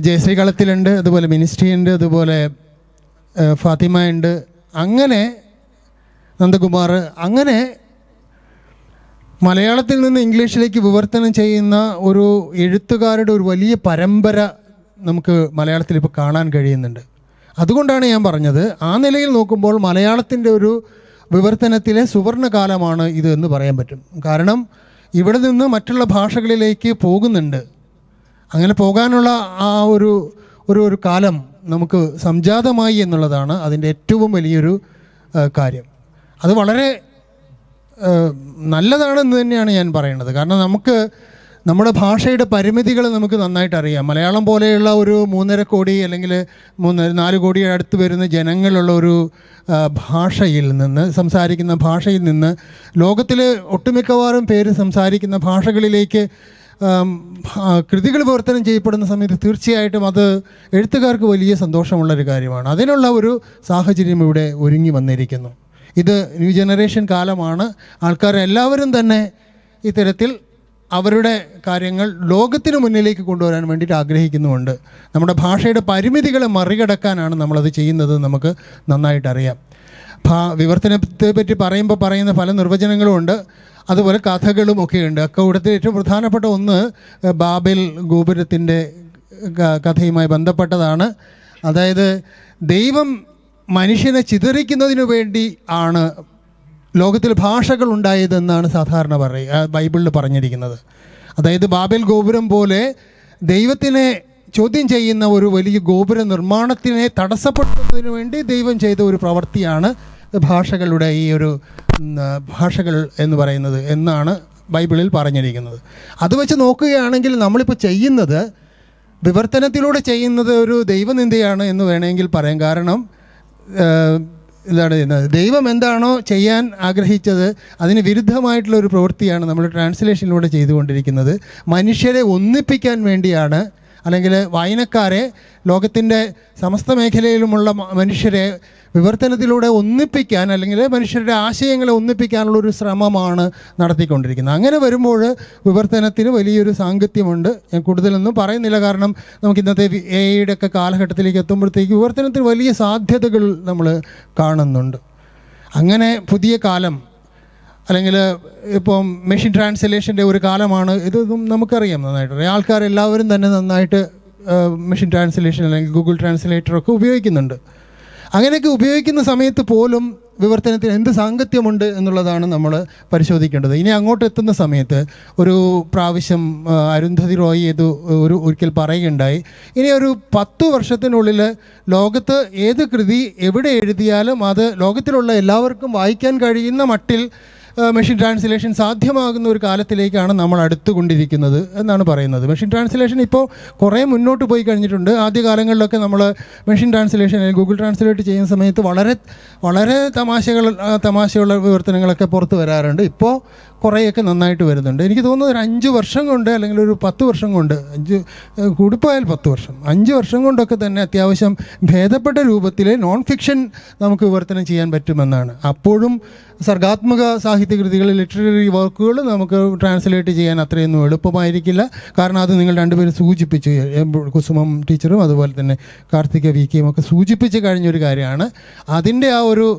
Speaker 4: ജയശ്രീ കളത്തിലുണ്ട്, അതുപോലെ മിനിസ്ട്രി ഉണ്ട്, അതുപോലെ ഫാത്തിമ ഉണ്ട്, അങ്ങനെ നന്ദകുമാർ, അങ്ങനെ മലയാളത്തിൽ നിന്ന് ഇംഗ്ലീഷിലേക്ക് വിവർത്തനം ചെയ്യുന്ന ഒരു എഴുത്തുകാരുടെ ഒരു വലിയ പരമ്പര നമുക്ക് മലയാളത്തിൽ ഇപ്പോൾ കാണാൻ കഴിയുന്നുണ്ട്. അതുകൊണ്ടാണ് ഞാൻ പറഞ്ഞത്, ആ നിലയിൽ നോക്കുമ്പോൾ മലയാളത്തിൻ്റെ ഒരു വിവർത്തനത്തിലെ സുവർണകാലമാണ് ഇത് എന്ന് പറയാൻ പറ്റും. കാരണം ഇവിടെ നിന്ന് മറ്റുള്ള ഭാഷകളിലേക്ക് പോകുന്നുണ്ട്. അങ്ങനെ പോകാനുള്ള ആ ഒരു കാലം നമുക്ക് സംജാതമായി എന്നുള്ളതാണ് അതിൻ്റെ ഏറ്റവും വലിയൊരു കാര്യം. അത് വളരെ നല്ലതാണെന്ന് തന്നെയാണ് ഞാൻ പറയുന്നത്. കാരണം നമുക്ക് നമ്മുടെ ഭാഷയുടെ പരിമിതികൾ നമുക്ക് നന്നായിട്ട് അറിയാം. മലയാളം പോലെയുള്ള ഒരു 3.5 കോടി അല്ലെങ്കിൽ 4 കോടി അടുത്ത് വരുന്ന ജനങ്ങളുള്ള ഒരു ഭാഷയിൽ നിന്ന്, സംസാരിക്കുന്ന ഭാഷയിൽ നിന്ന് ലോകത്തിൽ ഒട്ടുമിക്കവാറും പേര് സംസാരിക്കുന്ന ഭാഷകളിലേക്ക് കൃതികൾ വിവർത്തനം ചെയ്യപ്പെടുന്ന സമയത്ത് തീർച്ചയായിട്ടും അത് എഴുത്തുകാർക്ക് വലിയ സന്തോഷമുള്ളൊരു കാര്യമാണ്. അതിനുള്ള ഒരു സാഹചര്യം ഇവിടെ ഒരുങ്ങി വന്നിരിക്കുന്നു. ഇത് ന്യൂ ജനറേഷൻ കാലമാണ്. ആൾക്കാരെല്ലാവരും തന്നെ ഇത്തരത്തിൽ അവരുടെ കാര്യങ്ങൾ ലോകത്തിന് മുന്നിലേക്ക് കൊണ്ടുവരാൻ വേണ്ടിയിട്ട് ആഗ്രഹിക്കുന്നുമുണ്ട്. നമ്മുടെ ഭാഷയുടെ പരിമിതികളെ മറികടക്കാനാണ് നമ്മളത് ചെയ്യുന്നത്, നമുക്ക് നന്നായിട്ടറിയാം. വിവർത്തനത്തെ പറ്റി പറയുന്ന പല നിർവചനങ്ങളും ഉണ്ട്, അതുപോലെ കഥകളും ഒക്കെ ഉണ്ട്. അക്കൂട്ടത്തിൽ ഏറ്റവും പ്രധാനപ്പെട്ട ഒന്ന് ബാബേൽ ഗോപുരത്തിൻ്റെ കഥയുമായി ബന്ധപ്പെട്ടതാണ്. അതായത് ദൈവം മനുഷ്യനെ ചിതറിക്കുന്നതിനു വേണ്ടി ആണ് ലോകത്തിൽ ഭാഷകൾ ഉണ്ടായതെന്നാണ് സാധാരണ ബൈബിളിൽ പറഞ്ഞിരിക്കുന്നത്. അതായത് ബാബേൽ ഗോപുരം പോലെ ദൈവത്തിനെ ചോദ്യം ചെയ്യുന്ന ഒരു വലിയ ഗോപുര നിർമ്മാണത്തിനെ തടസ്സപ്പെടുത്തുന്നതിന് വേണ്ടി ദൈവം ചെയ്ത ഒരു പ്രവൃത്തിയാണ് ഭാഷകളുടെ ഈ ഒരു ഭാഷകൾ എന്ന് പറയുന്നത് എന്നാണ് ബൈബിളിൽ പറഞ്ഞിരിക്കുന്നത്. അത് വെച്ച് നോക്കുകയാണെങ്കിൽ നമ്മളിപ്പോൾ ചെയ്യുന്നത്, വിവർത്തനത്തിലൂടെ ചെയ്യുന്നത് ഒരു ദൈവനിന്ദയാണ് എന്ന് വേണമെങ്കിൽ പറയാം. കാരണം എന്താണ് ചെയ്യുന്നത്, ദൈവം എന്താണോ ചെയ്യാൻ ആഗ്രഹിച്ചത് അതിന് വിരുദ്ധമായിട്ടുള്ള ഒരു പ്രവൃത്തിയാണ് നമ്മൾ ട്രാൻസ്ലേഷനിലൂടെ ചെയ്തുകൊണ്ടിരിക്കുന്നത്. മനുഷ്യരെ ഒന്നിപ്പിക്കാൻ വേണ്ടിയാണ് അല്ലെങ്കിൽ വായനക്കാരെ, ലോകത്തിൻ്റെ സമസ്ത മേഖലയിലുമുള്ള മനുഷ്യരെ വിവർത്തനത്തിലൂടെ ഒന്നിപ്പിക്കാൻ, അല്ലെങ്കിൽ മനുഷ്യരുടെ ആശയങ്ങളെ ഒന്നിപ്പിക്കാനുള്ളൊരു ശ്രമമാണ് നടത്തിക്കൊണ്ടിരിക്കുന്നത്. അങ്ങനെ വരുമ്പോൾ വിവർത്തനത്തിന് വലിയൊരു സാങ്കത്യമുണ്ട്. ഞാൻ കൂടുതലൊന്നും പറയുന്നില്ല, കാരണം നമുക്ക് ഇന്നത്തെ AI ഒക്കെ കാലഘട്ടത്തിലേക്ക് എത്തുമ്പോഴത്തേക്ക് വിവർത്തനത്തിന് വലിയ സാധ്യതകൾ നമ്മൾ കാണുന്നുണ്ട്. അങ്ങനെ പുതിയ കാലം, അല്ലെങ്കിൽ ഇപ്പം മെഷീൻ ട്രാൻസ്ലേഷൻ്റെ ഒരു കാലമാണ്. ഇതൊന്നും നമുക്കറിയാം നന്നായിട്ട്. ആൾക്കാരെല്ലാവരും തന്നെ നന്നായിട്ട് മെഷീൻ ട്രാൻസ്ലേഷൻ അല്ലെങ്കിൽ ഗൂഗിൾ ട്രാൻസ്ലേറ്ററൊക്കെ ഉപയോഗിക്കുന്നുണ്ട്. അങ്ങനെയൊക്കെ ഉപയോഗിക്കുന്ന സമയത്ത് പോലും വിവർത്തനത്തിന് എന്ത് സാങ്കത്യമുണ്ട് എന്നുള്ളതാണ് നമ്മൾ പരിശോധിക്കേണ്ടത്. ഇനി അങ്ങോട്ട് എത്തുന്ന സമയത്ത് ഒരു പ്രാവശ്യം അരുന്ധതി റോയ് ഒരിക്കൽ പറയുകയുണ്ടായി, ഇനി ഒരു 10 വർഷത്തിനുള്ളിൽ ലോകത്ത് ഏത് കൃതി എവിടെ എഴുതിയാലും അത് ലോകത്തിലുള്ള എല്ലാവർക്കും വായിക്കാൻ കഴിയുന്ന മട്ടിൽ മെഷീൻ ട്രാൻസ്ലേഷൻ സാധ്യമാകുന്ന ഒരു കാലത്തിലേക്കാണ് നമ്മൾ അടുത്തുകൊണ്ടിരിക്കുന്നത് എന്നാണ് പറയുന്നത്. മെഷീൻ ട്രാൻസ്ലേഷൻ ഇപ്പോൾ കുറേ മുന്നോട്ട് പോയി കഴിഞ്ഞിട്ടുണ്ട്. ആദ്യകാലങ്ങളിലൊക്കെ നമ്മൾ മെഷീൻ ട്രാൻസ്ലേഷൻ അല്ലെങ്കിൽ ഗൂഗിൾ ട്രാൻസ്ലേറ്റ് ചെയ്യുന്ന സമയത്ത് വളരെ വളരെ തമാശയുള്ള വിവർത്തനങ്ങളൊക്കെ പുറത്ത് വരാറുണ്ട്. ഇപ്പോൾ കുറേയൊക്കെ നന്നായിട്ട് വരുന്നുണ്ട്. എനിക്ക് തോന്നുന്നത് ഒരു 5 വർഷം കൊണ്ട്, അല്ലെങ്കിൽ ഒരു 10 വർഷം കൊണ്ട്, കൂടിപ്പോയാൽ 10 വർഷം, 5 വർഷം കൊണ്ടൊക്കെ തന്നെ അത്യാവശ്യം ഭേദപ്പെട്ട രൂപത്തിൽ നോൺ ഫിക്ഷൻ നമുക്ക് വിവർത്തനം ചെയ്യാൻ പറ്റുമെന്നാണ്. അപ്പോഴും സർഗാത്മക സാഹിത്യകൃതികൾ, ലിറ്റററി വർക്കുകൾ നമുക്ക് ട്രാൻസ്ലേറ്റ് ചെയ്യാൻ അത്രയൊന്നും എളുപ്പമായിരിക്കില്ല. കാരണം അത് നിങ്ങൾ രണ്ടുപേരും സൂചിപ്പിച്ച്, കുസുമം ടീച്ചറും അതുപോലെ തന്നെ കാർത്തിക VK ഒക്കെ സൂചിപ്പിച്ച് കഴിഞ്ഞൊരു കാര്യമാണ്. അതിൻ്റെ ആ ഒരു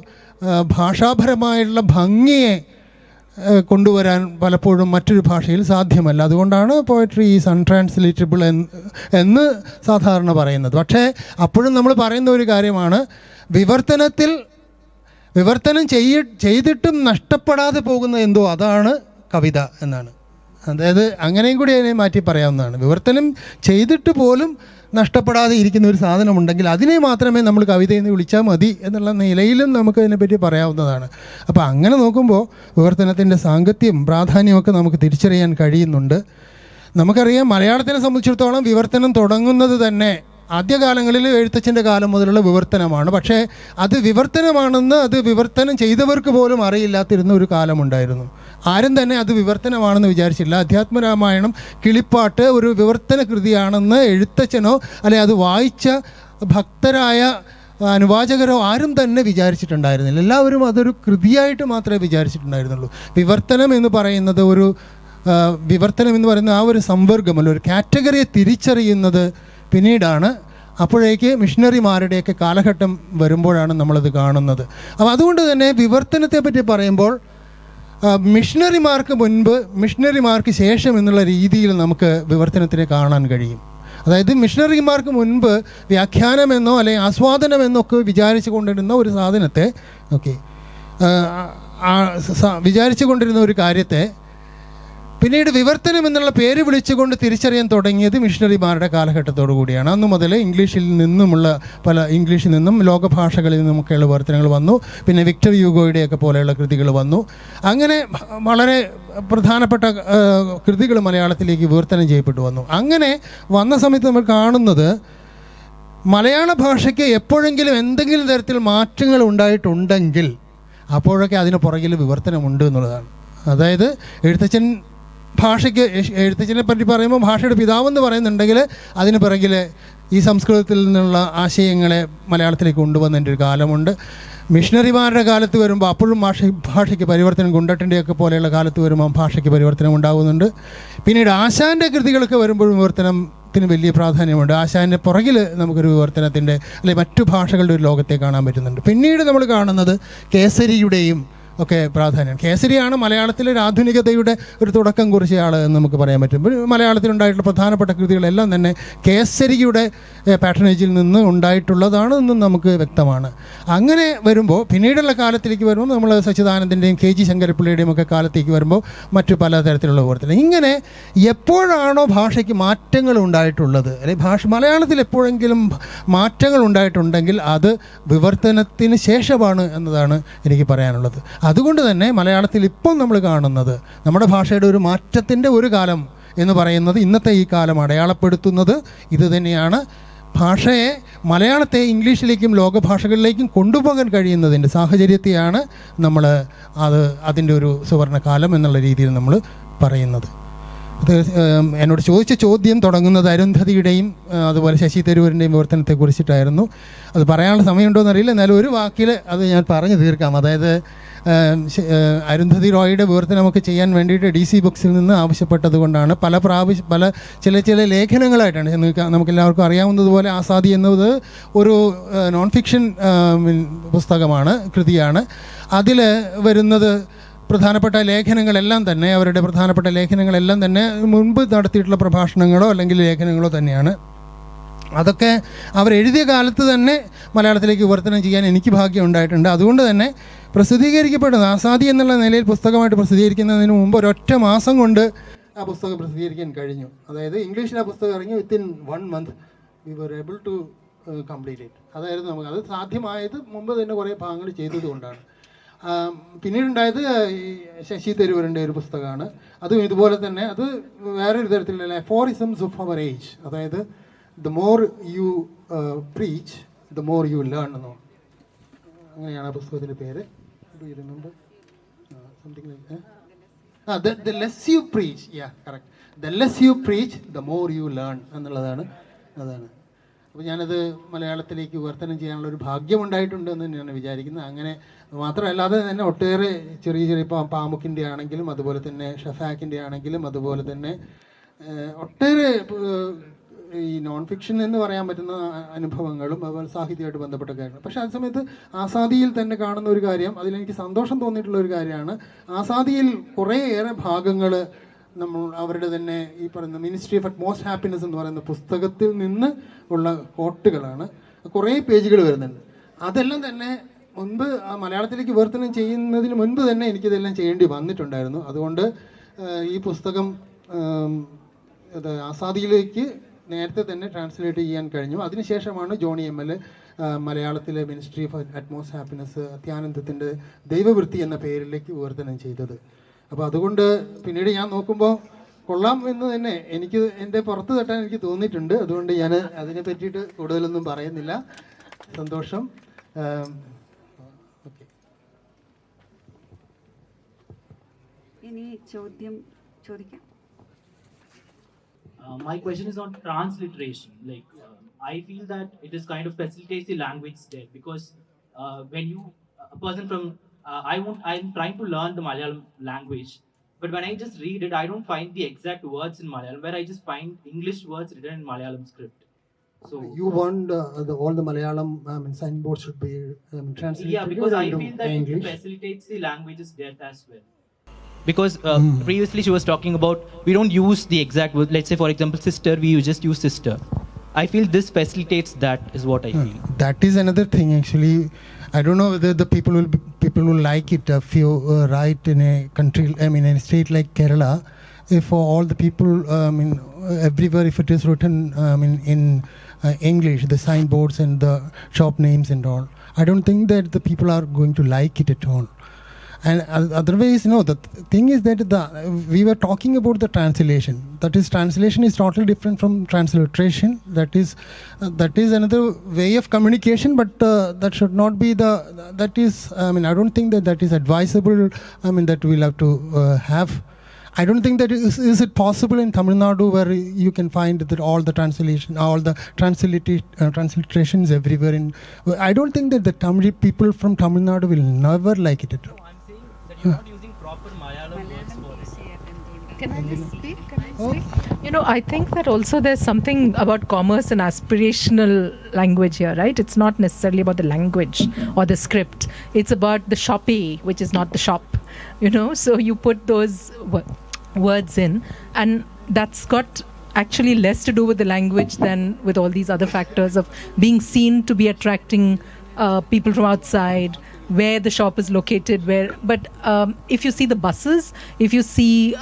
Speaker 4: ഭാഷാപരമായിട്ടുള്ള ഭംഗിയെ കൊണ്ടുവരാൻ പലപ്പോഴും മറ്റൊരു ഭാഷയിൽ സാധ്യമല്ല. അതുകൊണ്ടാണ് പോയട്രി ഈസ് അൺട്രാൻസ്ലേറ്റബിൾ എന്ന് സാധാരണ പറയുന്നത്. പക്ഷേ അപ്പോഴും നമ്മൾ പറയുന്ന ഒരു കാര്യമാണ്, വിവർത്തനം ചെയ്തിട്ടും നഷ്ടപ്പെടാതെ പോകുന്ന എന്തോ അതാണ് കവിത എന്നാണ്. അതായത് അങ്ങനെയും കൂടി അതിനെ മാറ്റി പറയാവുന്നതാണ്. വിവർത്തനം ചെയ്തിട്ട് പോലും നഷ്ടപ്പെടാതെ ഇരിക്കുന്ന ഒരു സാധനമുണ്ടെങ്കിൽ അതിനെ മാത്രമേ നമ്മൾ കവിതയെന്ന് വിളിച്ചാൽ മതി എന്നുള്ള നിലയിലും നമുക്ക് അതിനെപ്പറ്റി പറയാവുന്നതാണ്. അപ്പോൾ അങ്ങനെ നോക്കുമ്പോൾ വിവർത്തനത്തിൻ്റെ സാങ്കത്യം, പ്രാധാന്യമൊക്കെ നമുക്ക് തിരിച്ചറിയാൻ കഴിയുന്നുണ്ട്. നമുക്കറിയാം, മലയാളത്തിനെ സംബന്ധിച്ചിടത്തോളം വിവർത്തനം തുടങ്ങുന്നത് തന്നെ ആദ്യകാലങ്ങളിൽ എഴുത്തച്ഛൻ്റെ കാലം മുതലുള്ള വിവർത്തനമാണ്. പക്ഷേ അത് വിവർത്തനമാണെന്ന് അത് വിവർത്തനം ചെയ്തവർക്ക് പോലും അറിയില്ലാതിരുന്ന ഒരു കാലമുണ്ടായിരുന്നു. ആരും തന്നെ അത് വിവർത്തനമാണെന്ന് വിചാരിച്ചില്ല. അധ്യാത്മരാമായണം, കിളിപ്പാട്ട് ഒരു വിവർത്തന കൃതിയാണെന്ന് എഴുത്തച്ഛനോ അല്ലെ അത് വായിച്ച ഭക്തരായ അനുവാചകരോ ആരും തന്നെ വിചാരിച്ചിട്ടുണ്ടായിരുന്നില്ല. എല്ലാവരും അതൊരു കൃതിയായിട്ട് മാത്രമേ വിചാരിച്ചിട്ടുണ്ടായിരുന്നുള്ളൂ. വിവർത്തനം എന്ന് പറയുന്നത് ആ ഒരു സംവർഗമല്ല, ഒരു കാറ്റഗറിയെ തിരിച്ചറിയുന്നത് പിന്നീടാണ്. അപ്പോഴേക്ക് മിഷണറിമാരുടെയൊക്കെ കാലഘട്ടം വരുമ്പോഴാണ് നമ്മളത് കാണുന്നത്. അപ്പോൾ അതുകൊണ്ട് തന്നെ വിവർത്തനത്തെ പറ്റി പറയുമ്പോൾ മിഷണറിമാർക്ക് മുൻപ്, മിഷണറിമാർക്ക് ശേഷം എന്നുള്ള രീതിയിൽ നമുക്ക് വിവർത്തനത്തിനെ കാണാൻ കഴിയും. അതായത് മിഷണറിമാർക്ക് മുൻപ് വ്യാഖ്യാനമെന്നോ അല്ലെങ്കിൽ ആസ്വാദനമെന്നോ ഒക്കെ വിചാരിച്ചു കൊണ്ടിരുന്ന ഒരു സാധനത്തെ, വിചാരിച്ചു കൊണ്ടിരുന്ന ഒരു കാര്യത്തെ പിന്നീട് വിവർത്തനം എന്നുള്ള പേര് വിളിച്ചുകൊണ്ട് തിരിച്ചറിയാൻ തുടങ്ങിയത് മിഷണറിമാരുടെ കാലഘട്ടത്തോടു കൂടിയാണ്. അന്നു മുതൽ ഇംഗ്ലീഷിൽ നിന്നും ലോകഭാഷകളിൽ നിന്നുമൊക്കെയുള്ള വിവർത്തനങ്ങൾ വന്നു. പിന്നെ വിക്ടർ യൂഗോയുടെയൊക്കെ പോലെയുള്ള കൃതികൾ വന്നു. അങ്ങനെ വളരെ പ്രധാനപ്പെട്ട കൃതികൾ മലയാളത്തിലേക്ക് വിവർത്തനം ചെയ്യപ്പെട്ടു വന്നു. അങ്ങനെ വന്ന സമയത്ത് നമ്മൾ കാണുന്നത്, മലയാള ഭാഷയ്ക്ക് എപ്പോഴെങ്കിലും എന്തെങ്കിലും തരത്തിൽ മാറ്റങ്ങൾ ഉണ്ടായിട്ടുണ്ടെങ്കിൽ അപ്പോഴൊക്കെ അതിന് പുറകിൽ വിവർത്തനമുണ്ട് എന്നുള്ളതാണ്. അതായത് എഴുത്തച്ഛനെ പറ്റി പറയുമ്പോൾ ഭാഷയുടെ പിതാവെന്ന് പറയുന്നുണ്ടെങ്കിൽ അതിന് പിറകിൽ ഈ സംസ്കൃതത്തിൽ നിന്നുള്ള ആശയങ്ങളെ മലയാളത്തിലേക്ക് കൊണ്ടുവന്നതിൻ്റെ ഒരു കാലമുണ്ട്. മിഷണറിമാരുടെ കാലത്ത് വരുമ്പോൾ അപ്പോഴും ഭാഷയ്ക്ക് പരിവർത്തനം, കുണ്ടട്ടൻ്റെയൊക്കെ പോലെയുള്ള കാലത്ത് വരുമ്പോൾ ഭാഷയ്ക്ക് പരിവർത്തനം ഉണ്ടാകുന്നുണ്ട്. പിന്നീട് ആശാൻ്റെ കൃതികളൊക്കെ വരുമ്പോഴും വിവർത്തനത്തിന് വലിയ പ്രാധാന്യമുണ്ട്. ആശാൻ്റെ പുറകിൽ നമുക്കൊരു വിവർത്തനത്തിൻ്റെ അല്ലെങ്കിൽ മറ്റു ഭാഷകളുടെ ഒരു ലോകത്തെ കാണാൻ പറ്റുന്നുണ്ട്. പിന്നീട് നമ്മൾ കാണുന്നത് കേസരിയുടെയും ഒക്കെ പ്രാധാന്യം. കേസരിയാണ് മലയാളത്തിലെ ഒരു ആധുനികതയുടെ ഒരു തുടക്കം കുറിച്ച ആൾ എന്ന് നമുക്ക് പറയാൻ പറ്റും. മലയാളത്തിലുണ്ടായിട്ടുള്ള പ്രധാനപ്പെട്ട കൃതികളെല്ലാം തന്നെ കേസരിയുടെ പാറ്റേണേജിൽ നിന്ന് ഉണ്ടായിട്ടുള്ളതാണെന്നും നമുക്ക് വ്യക്തമാണ്. അങ്ങനെ വരുമ്പോൾ പിന്നീടുള്ള കാലത്തിലേക്ക് വരുമ്പോൾ നമ്മൾ സച്ചിദാനന്ദൻ്റെയും KG ശങ്കരപ്പിള്ളയുടെയും ഒക്കെ കാലത്തേക്ക് വരുമ്പോൾ മറ്റു പലതരത്തിലുള്ള വിവർത്തനം. ഇങ്ങനെ എപ്പോഴാണോ ഭാഷയ്ക്ക് മാറ്റങ്ങൾ ഉണ്ടായിട്ടുള്ളത്, അല്ലെങ്കിൽ മലയാളത്തിൽ എപ്പോഴെങ്കിലും മാറ്റങ്ങൾ ഉണ്ടായിട്ടുണ്ടെങ്കിൽ അത് വിവർത്തനത്തിന് ശേഷമാണ് എന്നതാണ് എനിക്ക് പറയാനുള്ളത്. അതുകൊണ്ട് തന്നെ മലയാളത്തിൽ ഇപ്പം നമ്മൾ കാണുന്നത് നമ്മുടെ ഭാഷയുടെ ഒരു മാറ്റത്തിൻ്റെ ഒരു കാലം എന്ന് പറയുന്നത് ഇന്നത്തെ ഈ കാലം അടയാളപ്പെടുത്തുന്നത് ഇത് തന്നെയാണ്. ഭാഷയെ, മലയാളത്തെ ഇംഗ്ലീഷിലേക്കും ലോകഭാഷകളിലേക്കും കൊണ്ടുപോകാൻ കഴിയുന്നതിൻ്റെ സാഹചര്യത്തെയാണ് നമ്മൾ അതിൻ്റെ ഒരു സുവർണ്ണകാലം എന്നുള്ള രീതിയിൽ നമ്മൾ പറയുന്നത്. അത് എന്നോട് ചോദിച്ച ചോദ്യം തുടങ്ങുന്നത് അരുന്ധതിയുടെയും അതുപോലെ ശശി തരൂരിൻ്റെയും വിവർത്തനത്തെ കുറിച്ചിട്ടായിരുന്നു. അത് പറയാനുള്ള സമയമുണ്ടോ എന്നറിയില്ല, എന്നാലും ഒരു വാക്കിൽ അത് ഞാൻ പറഞ്ഞു തീർക്കാം. അതായത് അരുന്ധതി റോയിയുടെ വിവർത്തനമൊക്കെ ചെയ്യാൻ വേണ്ടിയിട്ട് DC ബുക്സിൽ നിന്ന് ആവശ്യപ്പെട്ടത് കൊണ്ടാണ് പല ചില ലേഖനങ്ങളായിട്ടാണ്. നമുക്കെല്ലാവർക്കും അറിയാവുന്നതുപോലെ ആസാദി എന്നത് ഒരു നോൺ ഫിക്ഷൻ പുസ്തകമാണ്, കൃതിയാണ്. അതിൽ വരുന്നത് പ്രധാനപ്പെട്ട ലേഖനങ്ങളെല്ലാം തന്നെ, അവരുടെ പ്രധാനപ്പെട്ട ലേഖനങ്ങളെല്ലാം തന്നെ മുൻപ് നടത്തിയിട്ടുള്ള പ്രഭാഷണങ്ങളോ അല്ലെങ്കിൽ ലേഖനങ്ങളോ തന്നെയാണ്. അതൊക്കെ അവരെഴുതിയ കാലത്ത് തന്നെ മലയാളത്തിലേക്ക് വിവർത്തനം ചെയ്യാൻ എനിക്ക് ഭാഗ്യം ഉണ്ടായിട്ടുണ്ട്. അതുകൊണ്ട് തന്നെ പ്രസിദ്ധീകരിക്കപ്പെടുന്നത് ആസാദി എന്നുള്ള നിലയിൽ പുസ്തകമായിട്ട് പ്രസിദ്ധീകരിക്കുന്നതിന് മുമ്പ് ഒരൊറ്റ മാസം കൊണ്ട് ആ പുസ്തകം പ്രസിദ്ധീകരിക്കാൻ കഴിഞ്ഞു. അതായത് ഇംഗ്ലീഷിൽ ആ പുസ്തകം ഇറങ്ങി within 1 month we were able to complete it. അതായിരുന്നു നമുക്ക് അത് സാധ്യമായത് മുമ്പ് തന്നെ കുറേ ഭാഗങ്ങൾ ചെയ്തത് കൊണ്ടാണ്. പിന്നീടുണ്ടായത് ശശി തരൂരിൻ്റെ ഒരു പുസ്തകമാണ്. അതും ഇതുപോലെ തന്നെ, അത് വേറൊരു തരത്തിലുള്ള അഫോറിസംസ് ഓഫ് അവർ ഏജ്. അതായത് the more you preach, the more you learn എന്നോ അങ്ങനെയാണ് ആ പുസ്തകത്തിൻ്റെ പേര്. Do you remember? Something like that. The less you preach, yeah, correct. The less you preach, the more you learn എന്നുള്ളതാണ്. അതാണ്. അപ്പോൾ ഞാനത് മലയാളത്തിലേക്ക് വിവർത്തനം ചെയ്യാനുള്ള ഒരു ഭാഗ്യമുണ്ടായിട്ടുണ്ടെന്ന് തന്നെയാണ് വിചാരിക്കുന്നത്. അങ്ങനെ മാത്രമല്ലാതെ തന്നെ ഒട്ടേറെ ചെറിയ ഇപ്പോൾ പാമുക്കിൻ്റെ ആണെങ്കിലും അതുപോലെ തന്നെ ഷഫാക്കിൻ്റെ ആണെങ്കിലും അതുപോലെ തന്നെ ഒട്ടേറെ ഈ നോൺ ഫിക്ഷൻ എന്ന് പറയാൻ പറ്റുന്ന അനുഭവങ്ങളും അതുപോലെ സാഹിത്യമായിട്ട് ബന്ധപ്പെട്ട കാര്യങ്ങൾ. പക്ഷേ അതേ സമയത്ത് ആസാദിയിൽ തന്നെ കാണുന്ന ഒരു കാര്യം, അതിലെനിക്ക് സന്തോഷം തോന്നിയിട്ടുള്ള ഒരു കാര്യമാണ്, ആസാദിയിൽ കുറേയേറെ ഭാഗങ്ങൾ നമ്മൾ അവരുടെ തന്നെ ഈ പറയുന്ന മിനിസ്ട്രി ഓഫ് അറ്റ്മോസ്റ്റ് ഹാപ്പിനെസ് എന്ന് പറയുന്ന പുസ്തകത്തിൽ നിന്ന് ഉള്ള കോട്ടുകളാണ്. കുറേ പേജുകൾ വരുന്നുണ്ട്. അതെല്ലാം തന്നെ മുൻപ് മലയാളത്തിലേക്ക് വിവർത്തനം ചെയ്യുന്നതിന് മുൻപ് തന്നെ എനിക്കിതെല്ലാം ചെയ്യേണ്ടി വന്നിട്ടുണ്ടായിരുന്നു. അതുകൊണ്ട് ഈ പുസ്തകം ആസാദിയിലേക്ക് നേരത്തെ തന്നെ ട്രാൻസ്ലേറ്റ് ചെയ്യാൻ കഴിഞ്ഞു. അതിനുശേഷമാണ് ജോണി ML മലയാളത്തിലെ മിനിസ്ട്രി ഓഫ് അറ്റ്മോസ്റ്റ് ഹാപ്പിനെസ് അത്യാനന്ദത്തിൻ്റെ ദൈവവൃത്തി എന്ന പേരിലേക്ക് വിവർത്തനം ചെയ്തത്. അപ്പോൾ അതുകൊണ്ട് പിന്നീട് ഞാൻ നോക്കുമ്പോൾ കൊള്ളാം എന്ന് തന്നെ എനിക്ക് എൻ്റെ പുറത്ത് തട്ടാൻ എനിക്ക് തോന്നിയിട്ടുണ്ട്. അതുകൊണ്ട് ഞാൻ അതിനെ പറ്റിയിട്ട് കൂടുതലൊന്നും പറയുന്നില്ല. സന്തോഷം. ഓക്കെ,
Speaker 1: ഇനി ചോദ്യം ചോദിക്കാം.
Speaker 5: My question is on transliteration. Like, I feel that it is kind of facilitates the language there, because when you a person from I'm trying to learn the Malayalam language, but when I just read it, I don't find the exact words in Malayalam, where I just find English words written in Malayalam script. So
Speaker 4: you want all the Malayalam signboards should be translated?
Speaker 5: Yeah, because I feel that English. It facilitates the language's death as well. Because previously she was talking about we don't use the exact word. Let's say, for example, sister, we just use sister. I feel this facilitates that, is what I feel.
Speaker 4: That is another thing actually. I don't know whether the people will like it if you write in a country, in a state like Kerala, if all the people, everywhere, if it is written in English, the signboards and the shop names and all, I don't think that the people are going to like it at all. And otherwise, no, the thing is that we were talking about the translation. That is, translation is totally different from transliteration. That is another way of communication, but that should not be that is, I don't think that is advisable, that we'll have to have. I don't think that is it possible in Tamil Nadu, where you can find that all the translation, all the transliterations everywhere. I don't think that the Tamil people from Tamil Nadu will never like it at all.
Speaker 5: You're not using proper Malayalam words for it.
Speaker 3: Can I just speak? I think that also there's something about commerce and aspirational language here, right? It's not necessarily about the language or the script. It's about the shoppy, which is not the shop, So you put those words in, and that's got actually less to do with the language than with all these other factors of being seen to be attracting people from outside, where the shop is located, but if you see the buses, if you see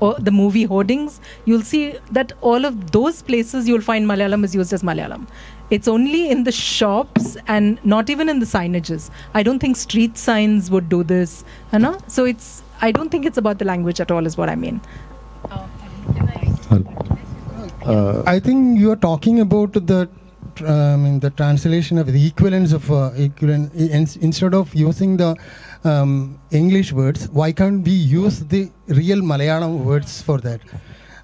Speaker 3: or the movie hoardings, you'll see that all of those places you'll find Malayalam is used as Malayalam. It's only in the shops and not even in the signages. I don't think street signs would do this, so I don't think it's about the language at all, is what I mean.
Speaker 4: I think you are talking about the translation of the equivalence of instead of using the English words, why can't we use the real Malayalam words for that?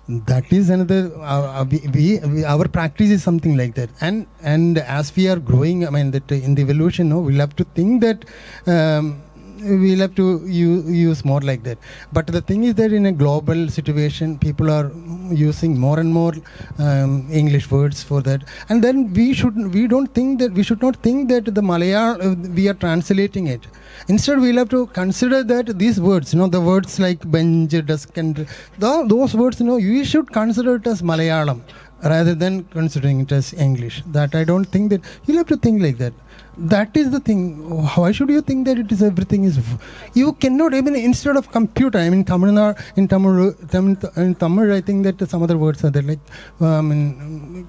Speaker 4: That is another, our practice is something like that. And as we are growing, I mean, that in the evolution, no, we'll have to think that we'll have to use more like that. But the thing is that in a global situation, people are using more and more English words for that. And then we should not think that the Malayalam, we are translating it. Instead, we'll have to consider that these words, the words like bench, desk, and those words, we should consider it as Malayalam rather than considering it as English. That I don't think that you'll have to think like that. That is the thing. Why should you think that it is everything is? You cannot even, instead of computer. I mean, in Tamil, I think that some other words are there, like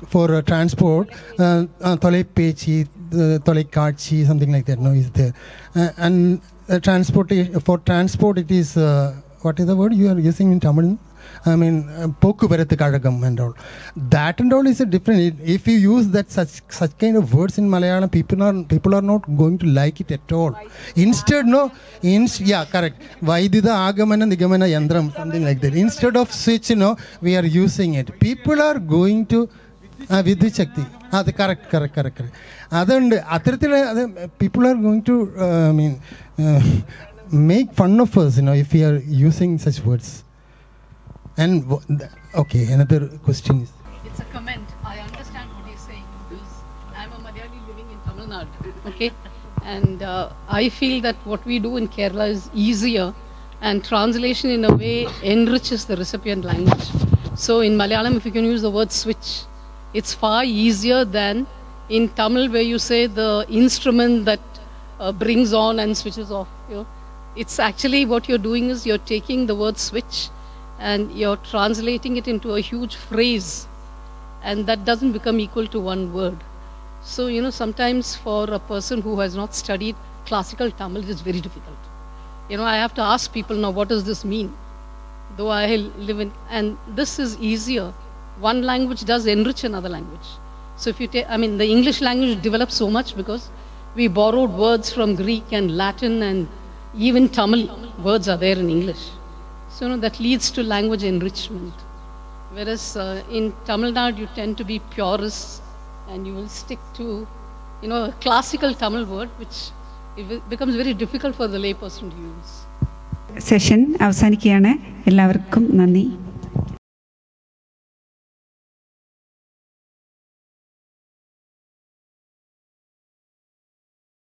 Speaker 4: for transport, Tolaipechi, Tolaikachi, something like that. No, is there, and for transport, it is what is the word you are using in Tamil? I mean, Pokuvarathu Kazhagam and all. That and all is a different. If you use that such kind of words in Malayalam, people are not going to like it at all. Instead, yeah, correct. Vaidida Agamana Nigamana Yandram, something like that. Instead of switch, we are using it. People are going to Vidyut Shakti. Correct. People are going to make fun of us, if we are using such words. And okay, another question is.
Speaker 6: It's a comment. I understand what he's saying because I'm a Malayali living in Tamil Nadu. Okay, and I feel that what we do in Kerala is easier, and translation in a way enriches the recipient language. So in Malayalam, if you can use the word switch, it's far easier than in Tamil, where you say the instrument that brings on and switches off. It's actually what you're doing is you're taking the word switch and you're translating it into a huge phrase, and that doesn't become equal to one word. So, sometimes for a person who has not studied classical Tamil, it's very difficult. I have to ask people now, what does this mean? Though I live in, and this is easier. One language does enrich another language. So if you take, the English language developed so much because we borrowed words from Greek and Latin, and even Tamil words are there in English. So that leads to language enrichment. Whereas in Tamil Nadu, you tend to be purists and you will stick to, a classical Tamil word, which it becomes very difficult for the layperson to use.
Speaker 1: Session അവസാനിക്കുകയാണ്. എല്ലാവർക്കും നന്ദി.